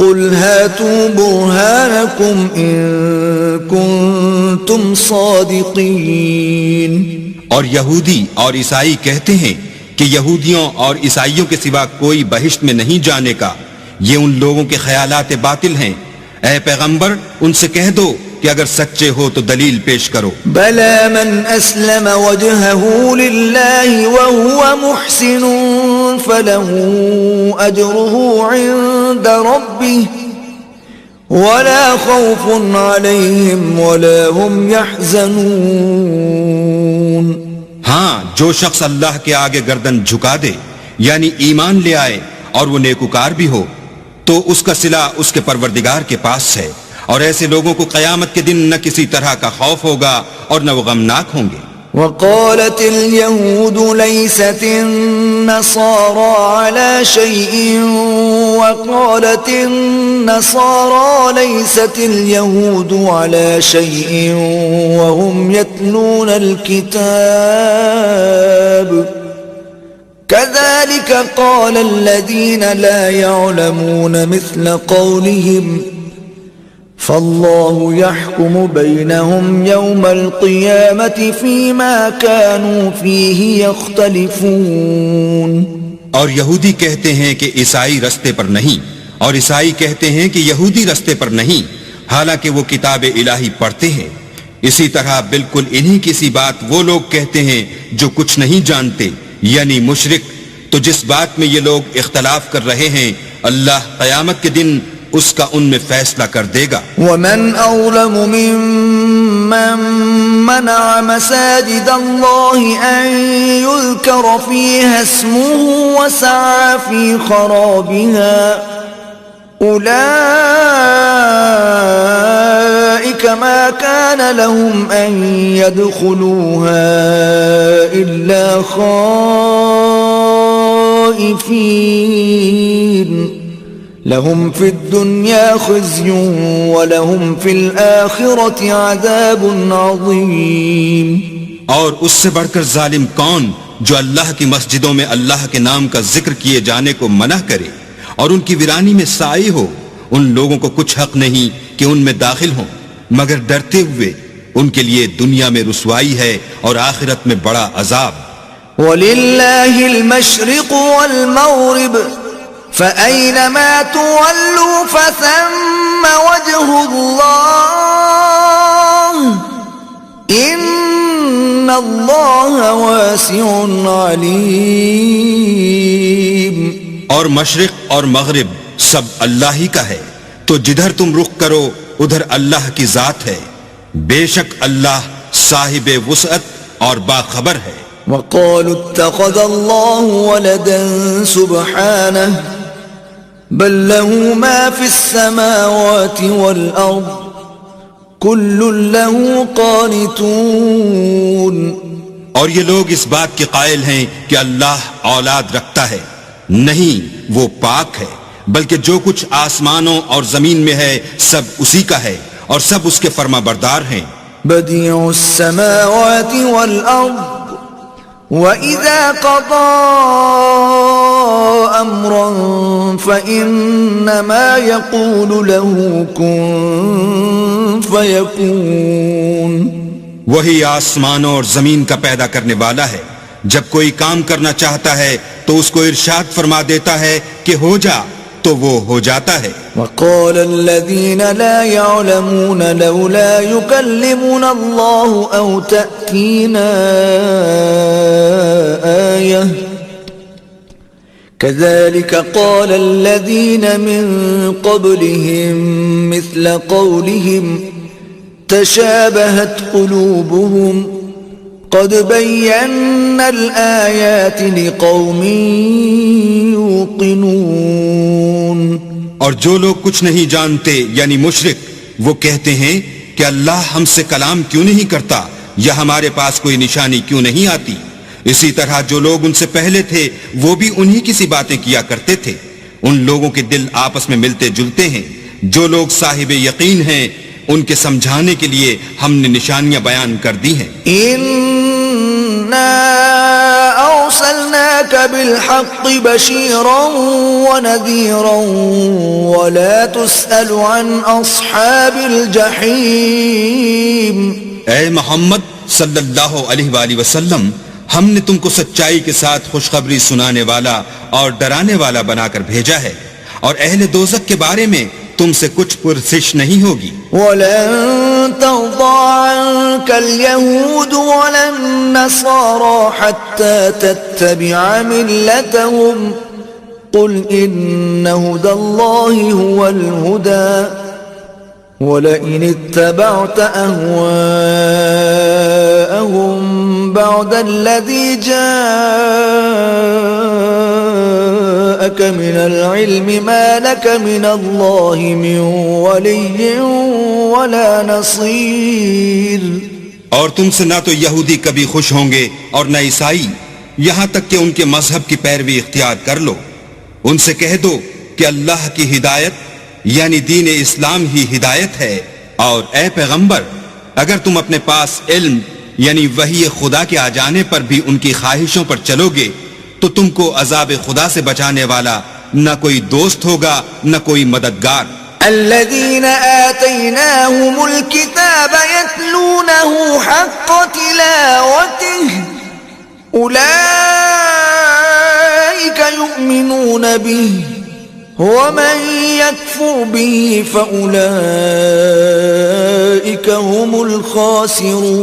قُلْ هَاتُوا بُرْهَانَكُمْ إِن كُنتُمْ صَادِقِينَ. اور یہودی اور عیسائی کہتے ہیں کہ یہودیوں اور عیسائیوں کے سوا کوئی بہشت میں نہیں جانے کا. یہ ان لوگوں کے خیالات باطل ہیں. اے پیغمبر ان سے کہہ دو کہ اگر سچے ہو تو دلیل پیش کرو. بَلَى مَنْ أَسْلَمَ وَجْهَهُ لِلَّهِ وَهُوَ مُحْسِنٌ فَلَهُ أَجْرُهُ عِندَ رَبِّهِ وَلَا خَوْفٌ عَلَيْهِمْ وَلَا هُمْ يَحْزَنُونَ. ہاں جو شخص اللہ کے آگے گردن جھکا دے یعنی ایمان لے آئے اور وہ نیکوکار بھی ہو تو اس کا صلہ اس کے پروردگار کے پاس ہے اور ایسے لوگوں کو قیامت کے دن نہ کسی طرح کا خوف ہوگا اور نہ وہ غمناک ہوں گے. وقالت اليهود ليست النصارى على شيء وقالت النصارى ليست اليهود على شيء وهم يتلون الكتاب كذلك قال الذين لا يعلمون مثل قولهم فالله يحكم بينهم يوم القيامة فيما كانوا فيه يختلفون. اور یہودی کہتے ہیں کہ عیسائی رستے پر نہیں اور عیسائی کہتے ہیں کہ یہودی رستے پر نہیں حالانکہ وہ کتاب الہی پڑھتے ہیں. اسی طرح بالکل انہی کسی بات وہ لوگ کہتے ہیں جو کچھ نہیں جانتے یعنی مشرک. تو جس بات میں یہ لوگ اختلاف کر رہے ہیں اللہ قیامت کے دن اس کا ان میں فیصلہ کر دے گا. ومن أظلم ممن منع مساجد الله أن يذكر فيها اسمه وسعى في خرابها أولئك ما كان لهم أن يدخلوها إلا خائفين لهم في الدنيا خزي ولهم في الآخرة عذاب عظيم. اور اس سے بڑھ کر ظالم کون جو اللہ کی مسجدوں میں اللہ کے نام کا ذکر کیے جانے کو منع کرے اور ان کی ویرانی میں سائے ہو. ان لوگوں کو کچھ حق نہیں کہ ان میں داخل ہوں مگر ڈرتے ہوئے. ان کے لیے دنیا میں رسوائی ہے اور آخرت میں بڑا عذاب. وَلِلَّهِ الْمَشْرِقُ وَالْمَغْرِبُ فَأَيْنَمَا تُوَلُّوا فَثَمَّ وَجْهُ اللَّهِ إِنَّ اللَّهَ وَاسِعٌ عَلِيمٌ. اور مشرق اور مغرب سب اللہ ہی کا ہے تو جدھر تم رخ کرو ادھر اللہ کی ذات ہے. بے شک اللہ صاحب وسعت اور باخبر ہے. وقالوا اتخذ الله ولدا سبحانه بل له ما في السماوات والأرض كل له قانتون. اور یہ لوگ اس بات کے قائل ہیں کہ اللہ اولاد رکھتا ہے. نہیں، وہ پاک ہے، بلکہ جو کچھ آسمانوں اور زمین میں ہے سب اسی کا ہے اور سب اس کے فرما بردار ہیں. بديع السماوات والأرض وَإِذَا قَضَى أَمْرًا فَإِنَّمَا يَقُولُ لَهُ كُن فَيَكُونُ. وہی آسمانوں اور زمین کا پیدا کرنے والا ہے. جب کوئی کام کرنا چاہتا ہے تو اس کو ارشاد فرما دیتا ہے کہ ہو جا تو وہ ہو جاتا ہے. وقال الذين لا يعلمون لولا يكلمنا الله أو تأتينا آية كذلك قال الذين من قبلهم مثل قولهم تشابهت قلوبهم قد بينا الآيات لقوم يوقنون. اور جو لوگ کچھ نہیں جانتے یعنی مشرک وہ کہتے ہیں کہ اللہ ہم سے کلام کیوں نہیں کرتا یا ہمارے پاس کوئی نشانی کیوں نہیں آتی. اسی طرح جو لوگ ان سے پہلے تھے وہ بھی انہی کی سی باتیں کیا کرتے تھے. ان لوگوں کے دل آپس میں ملتے جلتے ہیں. جو لوگ صاحب یقین ہیں ان کے سمجھانے کے لیے ہم نے نشانیاں بیان کر دی ہیں. أرسلناك بالحق بشيرا ونذيرا ولا تسأل عن أصحاب الجحيم. اے محمد صلی اللہ علیہ وآلہ وسلم، ہم نے تم کو سچائی کے ساتھ خوشخبری سنانے والا اور ڈرانے والا بنا کر بھیجا ہے اور اہل دوزخ کے بارے میں تم سے کچھ پرسش نہیں ہوگی. وَلَن تَرْضَىٰ عَنكَ الْيَهُودُ وَلَا النَّصَارَىٰ حَتَّىٰ تَتَّبِعَ مِلَّتَهُمْ قُلْ إِنَّ هُدَى اللَّهِ هُوَ الْهُدَىٰ وَلَئِنِ اتَّبَعْتَ أَهْوَاءَهُمْ بَعْدَ الَّذِي جَاءَكَ مِنَ الْعِلْمِ مَا لَكَ مِنَ اللَّهِ مِنْ وَلِيٍّ وَلَا نَصِيرٍ. اور تم سے نہ تو یہودی کبھی خوش ہوں گے اور نہ عیسائی یہاں تک کہ ان کے مذہب کی پیروی اختیار کر لو. ان سے کہہ دو کہ اللہ کی ہدایت یعنی دین اسلام ہی ہدایت ہے. اور اے پیغمبر اگر تم اپنے پاس علم یعنی وحی خدا کے آ جانے پر بھی ان کی خواہشوں پر چلو گے تو تم کو عذاب خدا سے بچانے والا نہ کوئی دوست ہوگا نہ کوئی مددگار. الذين آتيناهم الكتاب يتلونه حق تلاوته أولئك يؤمنون به ومن يكفر به فأولئك هم الخاسرون.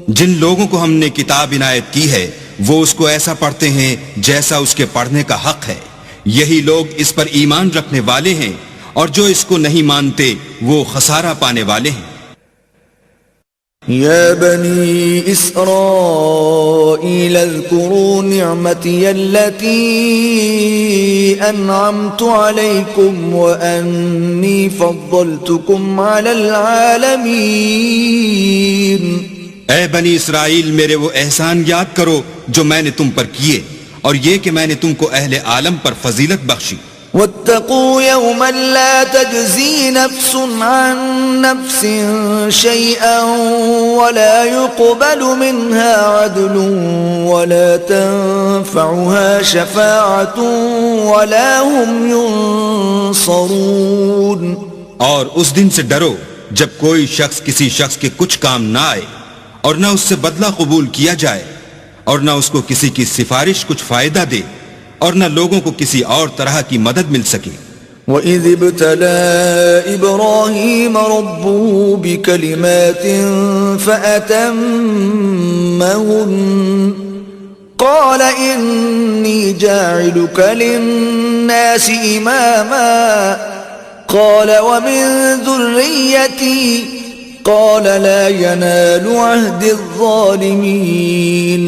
جن لوگوں کو ہم نے کتاب عنایت کی ہے وہ اس کو ایسا پڑھتے ہیں جیسا اس کے پڑھنے کا حق ہے. یہی لوگ اس پر ایمان رکھنے والے ہیں اور جو اس کو نہیں مانتے وہ خسارہ پانے والے ہیں. يا بني إسرائيل اذكروا نعمتي التي أنعمت عليكم وأني فضلتكم على العالمين. اے بنی اسرائیل، میرے وہ احسان یاد کرو جو میں نے تم پر کیے، اور یہ کہ میں نے تم کو اہل عالم پر فضیلت بخشی. واتقوا يوما لا تجزي نفس عن نفس شيئا ولا يقبل منها عدل ولا تنفعها شفاعة ولا هم ينصرون. اور اس دن سے ڈرو جب کوئی شخص کسی شخص کے کچھ کام نہ آئے، اور نہ اس سے بدلہ قبول کیا جائے، اور نہ اس کو کسی کی سفارش کچھ فائدہ دے، اور نہ لوگوں کو کسی اور طرح کی مدد مل سکے. وَإِذِ ابْتَلَى إِبْرَاهِيمَ رَبُّهُ بِكَلِمَاتٍ فَأَتَمَّهُنَّ قَالَ إِنِّي جَاعِلُكَ لِلنَّاسِ إِمَامًا قَالَ وَمِن ذُرِّيَّتِي قَالَ لَا يَنَالُ عَهْدِ الظَّالِمِينَ.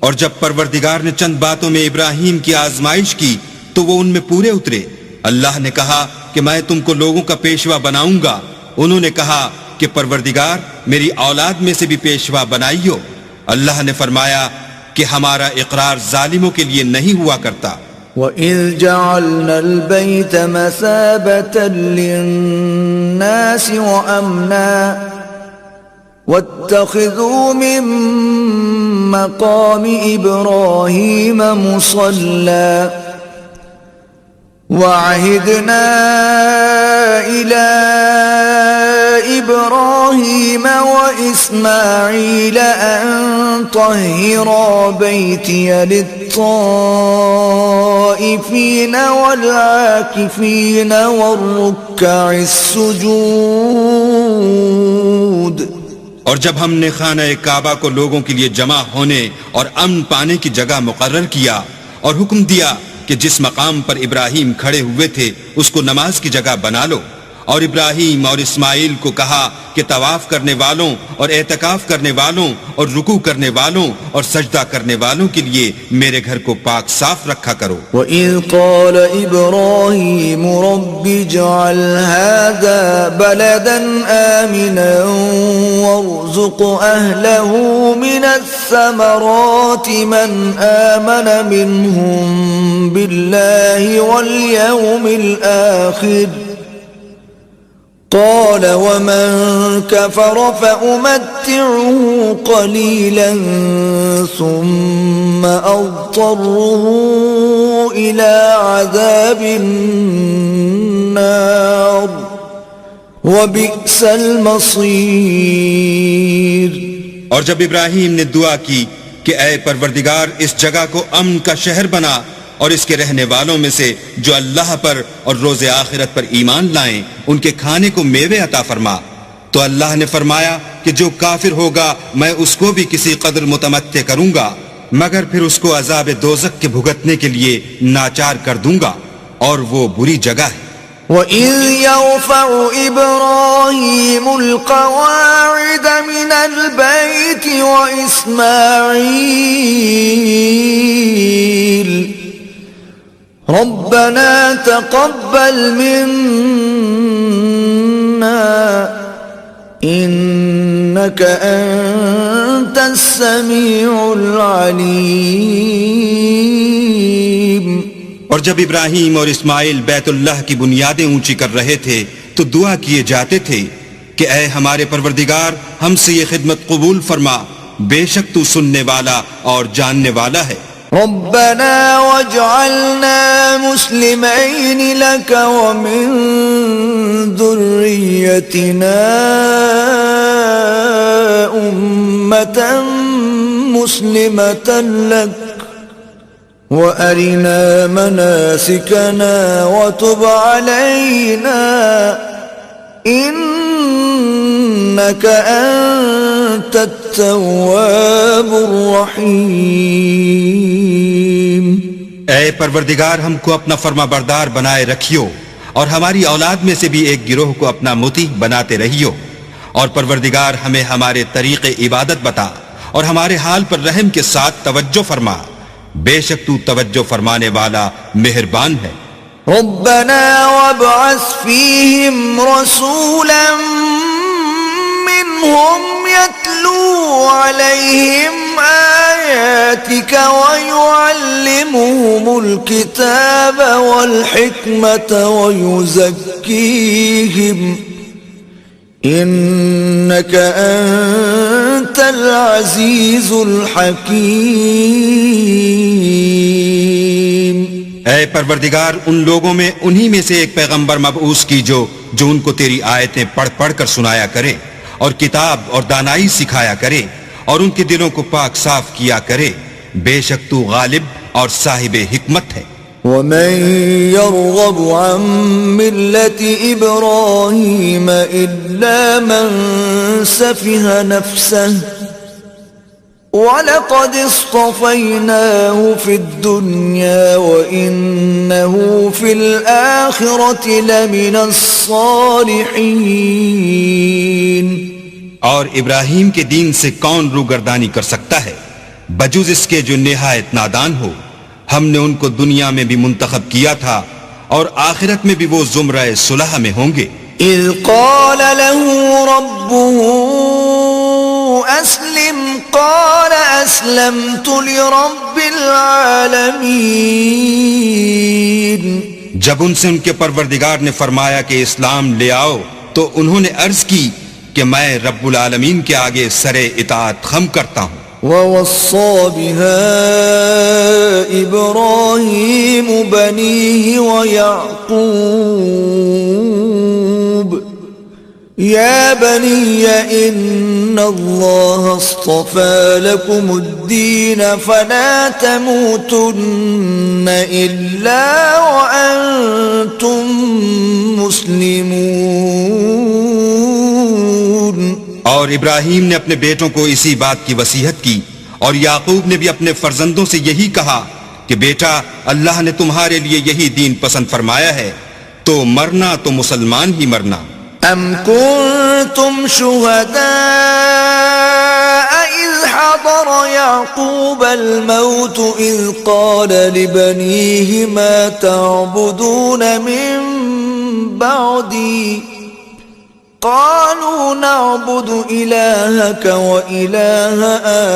اور جب پروردگار نے چند باتوں میں ابراہیم کی آزمائش کی تو وہ ان میں پورے اترے. اللہ نے کہا کہ میں تم کو لوگوں کا پیشوا بناؤں گا. انہوں نے کہا کہ پروردگار میری اولاد میں سے بھی پیشوا بنائیو. اللہ نے فرمایا کہ ہمارا اقرار ظالموں کے لیے نہیں ہوا کرتا. وَإِذْ جَعَلْنَا الْبَيْتَ مَثَابَةً لِلنَّاسِ وَأَمْنًا وَاتَّخِذُوا مِن مَّقَامِ إِبْرَاهِيمَ مُصَلًّى وَعَهِدْنَا إِلَى إِبْرَاهِيمَ وَإِسْمَاعِيلَ أَن طَهِّرَا بَيْتِيَ لِلطَّائِفِينَ وَالْعَاكِفِينَ وَالرُّكَّعِ السُّجُودِ. اور جب ہم نے خانہ کعبہ کو لوگوں کے لیے جمع ہونے اور امن پانے کی جگہ مقرر کیا اور حکم دیا کہ جس مقام پر ابراہیم کھڑے ہوئے تھے اس کو نماز کی جگہ بنا لو، اور ابراہیم اور اسماعیل کو کہا کہ طواف کرنے والوں اور اعتکاف کرنے والوں اور رکوع کرنے والوں اور سجدہ کرنے والوں کے لیے میرے گھر کو پاک صاف رکھا کرو. وَإِذْ قَالَ إِبْرَاهِيمُ رَبِّ اجْعَلْ هَذَا بَلَدًا آمِنًا وَارْزُقْ أَهْلَهُ مِنَ الثَّمَرَاتِ مَنْ آمَنَ مِنْهُمْ بِاللَّهِ وَالْيَوْمِ الْآخِرِ قال ومن كفر فأمتعه قليلا ثم أضطره إلى عذاب النار وبئس المصير. اور جب ابراہیم نے دعا کی کہ اے پروردگار اس جگہ کو امن کا شہر بنا اور اس کے رہنے والوں میں سے جو اللہ پر اور روز آخرت پر ایمان لائیں ان کے کھانے کو میوے عطا فرما، تو اللہ نے فرمایا کہ جو کافر ہوگا میں اس کو بھی کسی قدر متمتع کروں گا، مگر پھر اس کو عذاب دوزخ کے بھگتنے کے لیے ناچار کر دوں گا، اور وہ بری جگہ ہے. وَإِذْ يَرْفَعُ إِبْرَاهِيمُ الْقَوَاعِدَ مِنَ الْبَيْتِ وَإِسْمَاعِيلُ رَبَّنَا تَقَبَّلْ مِنَّا إِنَّكَ أَنْتَ السَّمِيعُ الْعَلِيمُ. اور جب ابراہیم اور اسماعیل بیت اللہ کی بنیادیں اونچی کر رہے تھے تو دعا کیے جاتے تھے کہ اے ہمارے پروردگار ہم سے یہ خدمت قبول فرما، بے شک تو سننے والا اور جاننے والا ہے. ربنا واجعلنا مسلمين لك ومن ذريتنا أمة مسلمة لك وأرنا مناسكنا وتب علينا إنك أنت التواب الرحيم. اے پروردگار ہم کو اپنا فرما بردار بنائے رکھیو، اور ہماری اولاد میں سے بھی ایک گروہ کو اپنا مطیع بناتے رہیو، اور پروردگار ہمیں ہمارے طریق عبادت بتا اور ہمارے حال پر رحم کے ساتھ توجہ فرما، بے شک تو توجہ فرمانے والا مہربان ہے۔ ربنا وابعث فيهم رسولا منهم يتلو عليهم آياتك ويعلمهم الكتاب والحكمة ويزكيهم إنك أنت العزيز الحكيم۔ اے پروردگار ان لوگوں میں انہی میں سے ایک پیغمبر مبعوث کی جو ان کو تیری آیتیں پڑھ پڑھ کر سنایا کرے اور کتاب اور دانائی سکھایا کرے اور ان کے دلوں کو پاک صاف کیا کرے، بے شک تو غالب اور صاحب حکمت ہے۔ ومن يرغب عن ملة إبراهيم إلا من سفه نفسه وَلَقَدِ اصْطَفَيْنَاهُ فِي الدُّنْيَا وَإِنَّهُ فِي الْآخِرَةِ لَمِنَ الصَّالِحِينَ۔ اور ابراہیم کے دین سے کون روگردانی کر سکتا ہے بجز اس کے جو نہایت نادان ہو؟ ہم نے ان کو دنیا میں بھی منتخب کیا تھا اور آخرت میں بھی وہ زمرہ صلح میں ہوں گے۔ اذ قال له ربه اسلم قال اسلمت لرب العالمین۔ جب ان سے ان کے پروردگار نے فرمایا کہ اسلام لے آؤ تو انہوں نے عرض کی کہ میں رب العالمین کے آگے سر اطاعت خم کرتا ہوں۔ وَوَصَّى بِهَا إِبْرَاهِيمُ بَنِيهِ وَيَعْقُوبُ يَا بَنِيَّ إِنَّ اللَّهَ اصْطَفَى لَكُمُ الدِّينَ فَلَا تَمُوتُنَّ إِلَّا وَأَنْتُمْ مُسْلِمُونَ۔ اور ابراہیم نے اپنے بیٹوں کو اسی بات کی وصیت کی، اور یعقوب نے بھی اپنے فرزندوں سے یہی کہا کہ بیٹا اللہ نے تمہارے لیے یہی دین پسند فرمایا ہے، تو مرنا تو مسلمان ہی مرنا۔ ام کنتم شہداء اذ حضر یعقوب الموت اذ قال لبنیہ ما تعبدون من بعدی قالوا نعبد إلهك وإله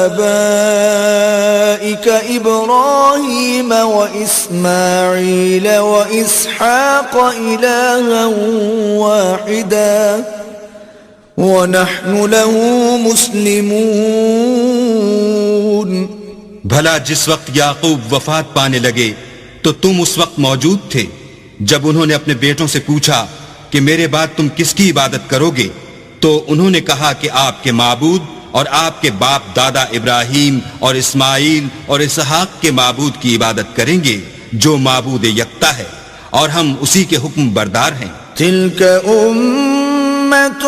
آبائك إبراهيم وإسماعيل وإسحاق إلها واحدا ونحن له مسلمون۔ بھلا جس وقت یعقوب وفات پانے لگے تو تم اس وقت موجود تھے جب انہوں نے اپنے بیٹوں سے پوچھا کہ میرے بعد تم کس کی عبادت کرو گے؟ تو انہوں نے کہا کہ آپ کے معبود اور آپ کے باپ دادا ابراہیم اور اسماعیل اور اسحاق کے معبود کی عبادت کریں گے جو معبود یکتا ہے، اور ہم اسی کے حکم بردار ہیں۔ تلك أمة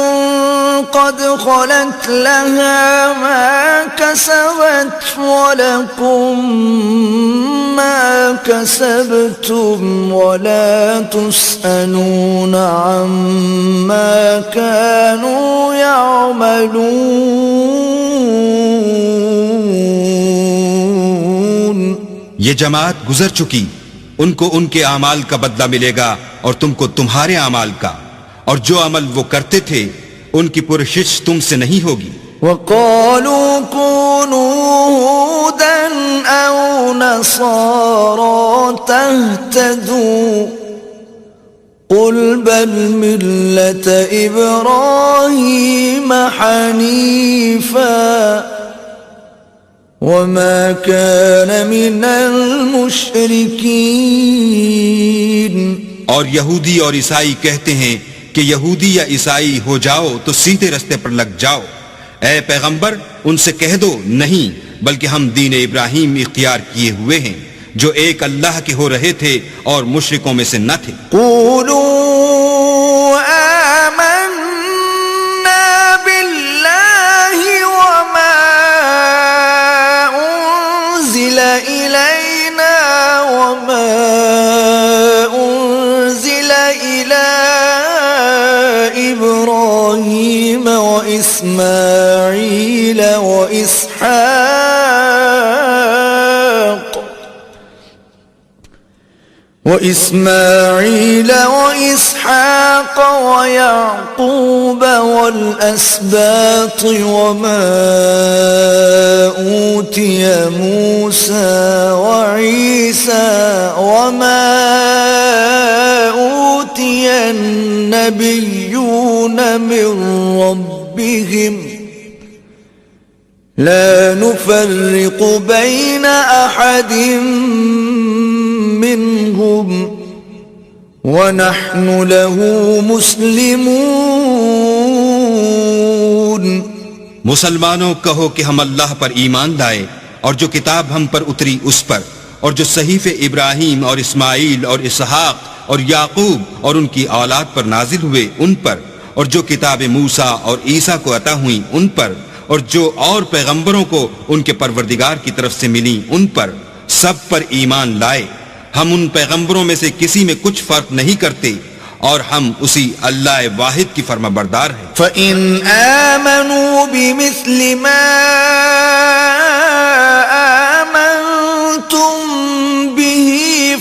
قد خلت لها ما كسبت ولكم ما كسبتم ولا تسألون عما كانوا يعملون۔ یہ جماعت گزر چکی، ان کو ان کے اعمال کا بدلہ ملے گا اور تم کو تمہارے اعمال کا، اور جو عمل وہ کرتے تھے ان کی پرشش تم سے نہیں ہوگی۔ وَقَالُوا كُونُوا هُودًا أَوْ نَصَارَىٰ تَهْتَدُوا قُلْ بَلْ مِلَّةَ إِبْرَاهِيمَ حَنِيفًا وَمَا كَانَ مِنَ الْمُشْرِكِينَ۔ اور یہودی اور عیسائی کہتے ہیں کہ یہودی یا عیسائی ہو جاؤ تو سیدھے رستے پر لگ جاؤ۔ اے پیغمبر ان سے کہہ دو نہیں، بلکہ ہم دین ابراہیم اختیار کیے ہوئے ہیں جو ایک اللہ کے ہو رہے تھے اور مشرکوں میں سے نہ تھے۔ قولوا آمنا باللہ وما انزل الینا وما انزل الى ابراہیم وإسماعيل وإسحاق ويعقوب والأسباط وما أوتي موسى وعيسى وما أوتي النبيون من ربهم لا نفرق بين أحد منهم ونحن له مسلمون. مسلمانوں کہو کہ ہم اللہ پر ایمان لائے اور جو کتاب ہم پر اتری اس پر، اور جو صحیفے ابراہیم اور اسماعیل اور اسحاق اور یعقوب اور ان کی اولاد پر نازل ہوئے ان پر، اور جو کتاب موسیٰ اور عیسیٰ کو عطا ہوئیں ان پر، اور جو اور پیغمبروں کو ان کے پروردگار کی طرف سے ملی ان پر، سب پر ایمان لائے. ہم ان پیغمبروں میں سے کسی میں کچھ فرق نہیں کرتے اور ہم اسی اللہ واحد کی فرما بردار ہیں. فَإِنْ آمَنُوا بِمِثْلِ مَا آمَنْتُمْ بِهِ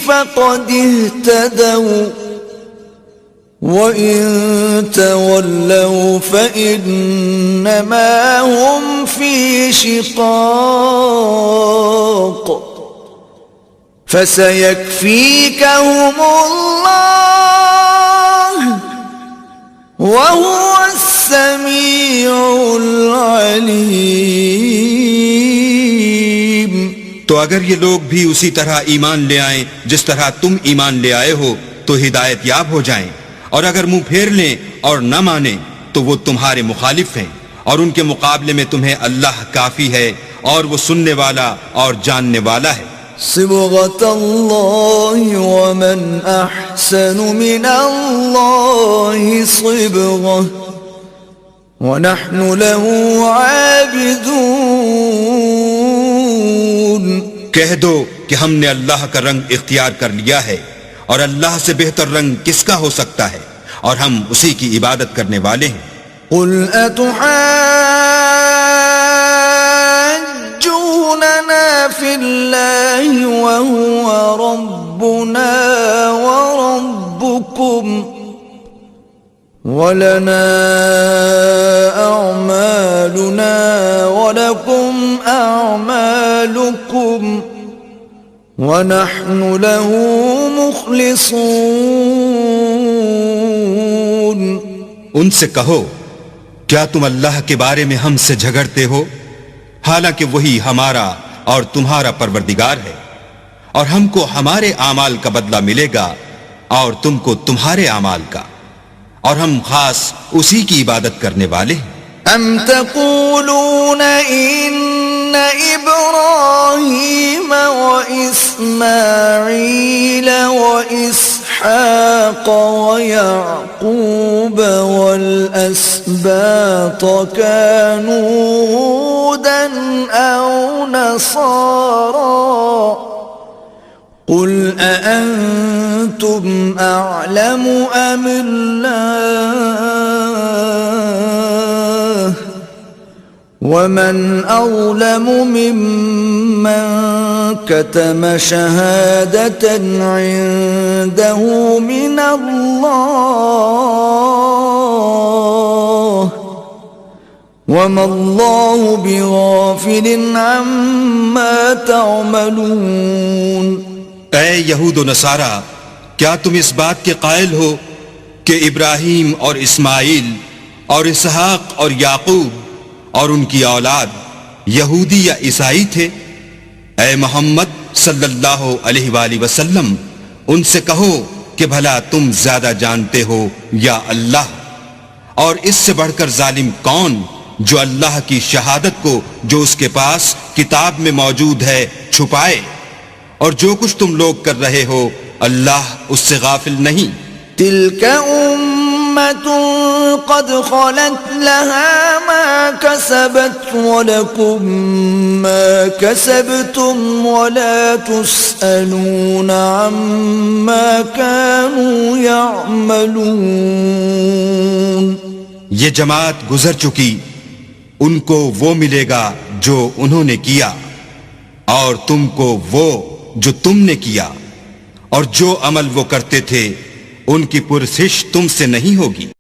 فَقَدِ اهْتَدَوْا وَإِن تَوَلَّوْا فَإِنَّمَا هُمْ فِي شِقَاقٍ فَسَيَكْفِيكَهُمُ اللَّهُ وَهُوَ السَّمِيعُ الْعَلِيمُ. تو اگر یہ لوگ بھی اسی طرح ایمان لے آئیں جس طرح تم ایمان لے آئے ہو تو ہدایت یاب ہو جائیں، اور اگر منہ پھیر لیں اور نہ مانیں تو وہ تمہارے مخالف ہیں، اور ان کے مقابلے میں تمہیں اللہ کافی ہے اور وہ سننے والا اور جاننے والا ہے. صبغة الله ومن أحسن من الله صبغة ونحن له عابدون. کہہ دو کہ ہم نے اللہ کا رنگ اختیار کر لیا ہے، اور اللہ سے بہتر رنگ کس کا ہو سکتا ہے، اور ہم اسی کی عبادت کرنے والے ہیں. قل أتحاجوننا في الله وهو ربنا وربكم ولنا أعمالنا ولكم أعمالكم ونحن له مخلصون. ان سے کہو کیا تم اللہ کے بارے میں ہم سے جھگڑتے ہو، حالانکہ وہی ہمارا اور تمہارا پروردگار ہے، اور ہم کو ہمارے اعمال کا بدلہ ملے گا اور تم کو تمہارے اعمال کا، اور ہم خاص اسی کی عبادت کرنے والے ہیں. ام تقولون ان ابراہیم واسماعیل واسحاق ویعقوب والاسباط كانوا هودا او نصارا قل أأنتم أعلم أم الله ومن أظلم ممن كتم شهادة عنده من الله وما الله بغافل عما تعملون. اے یہود و نصارہ، کیا تم اس بات کے قائل ہو کہ ابراہیم اور اسماعیل اور اسحاق اور یعقوب اور ان کی اولاد یہودی یا عیسائی تھے؟ اے محمد صلی اللہ علیہ وآلہ وسلم، ان سے کہو کہ بھلا تم زیادہ جانتے ہو یا اللہ؟ اور اس سے بڑھ کر ظالم کون جو اللہ کی شہادت کو جو اس کے پاس کتاب میں موجود ہے چھپائے؟ اور جو کچھ تم لوگ کر رہے ہو اللہ اس سے غافل نہیں. تلك أمة قد خلت لها ما كسبت ولكم ما كسبتم ولا تسألون عما كانوا يعملون. یہ جماعت گزر چکی، ان کو وہ ملے گا جو انہوں نے کیا، اور تم کو وہ جو تم نے کیا، اور جو عمل وہ کرتے تھے ان کی پرسش تم سے نہیں ہوگی.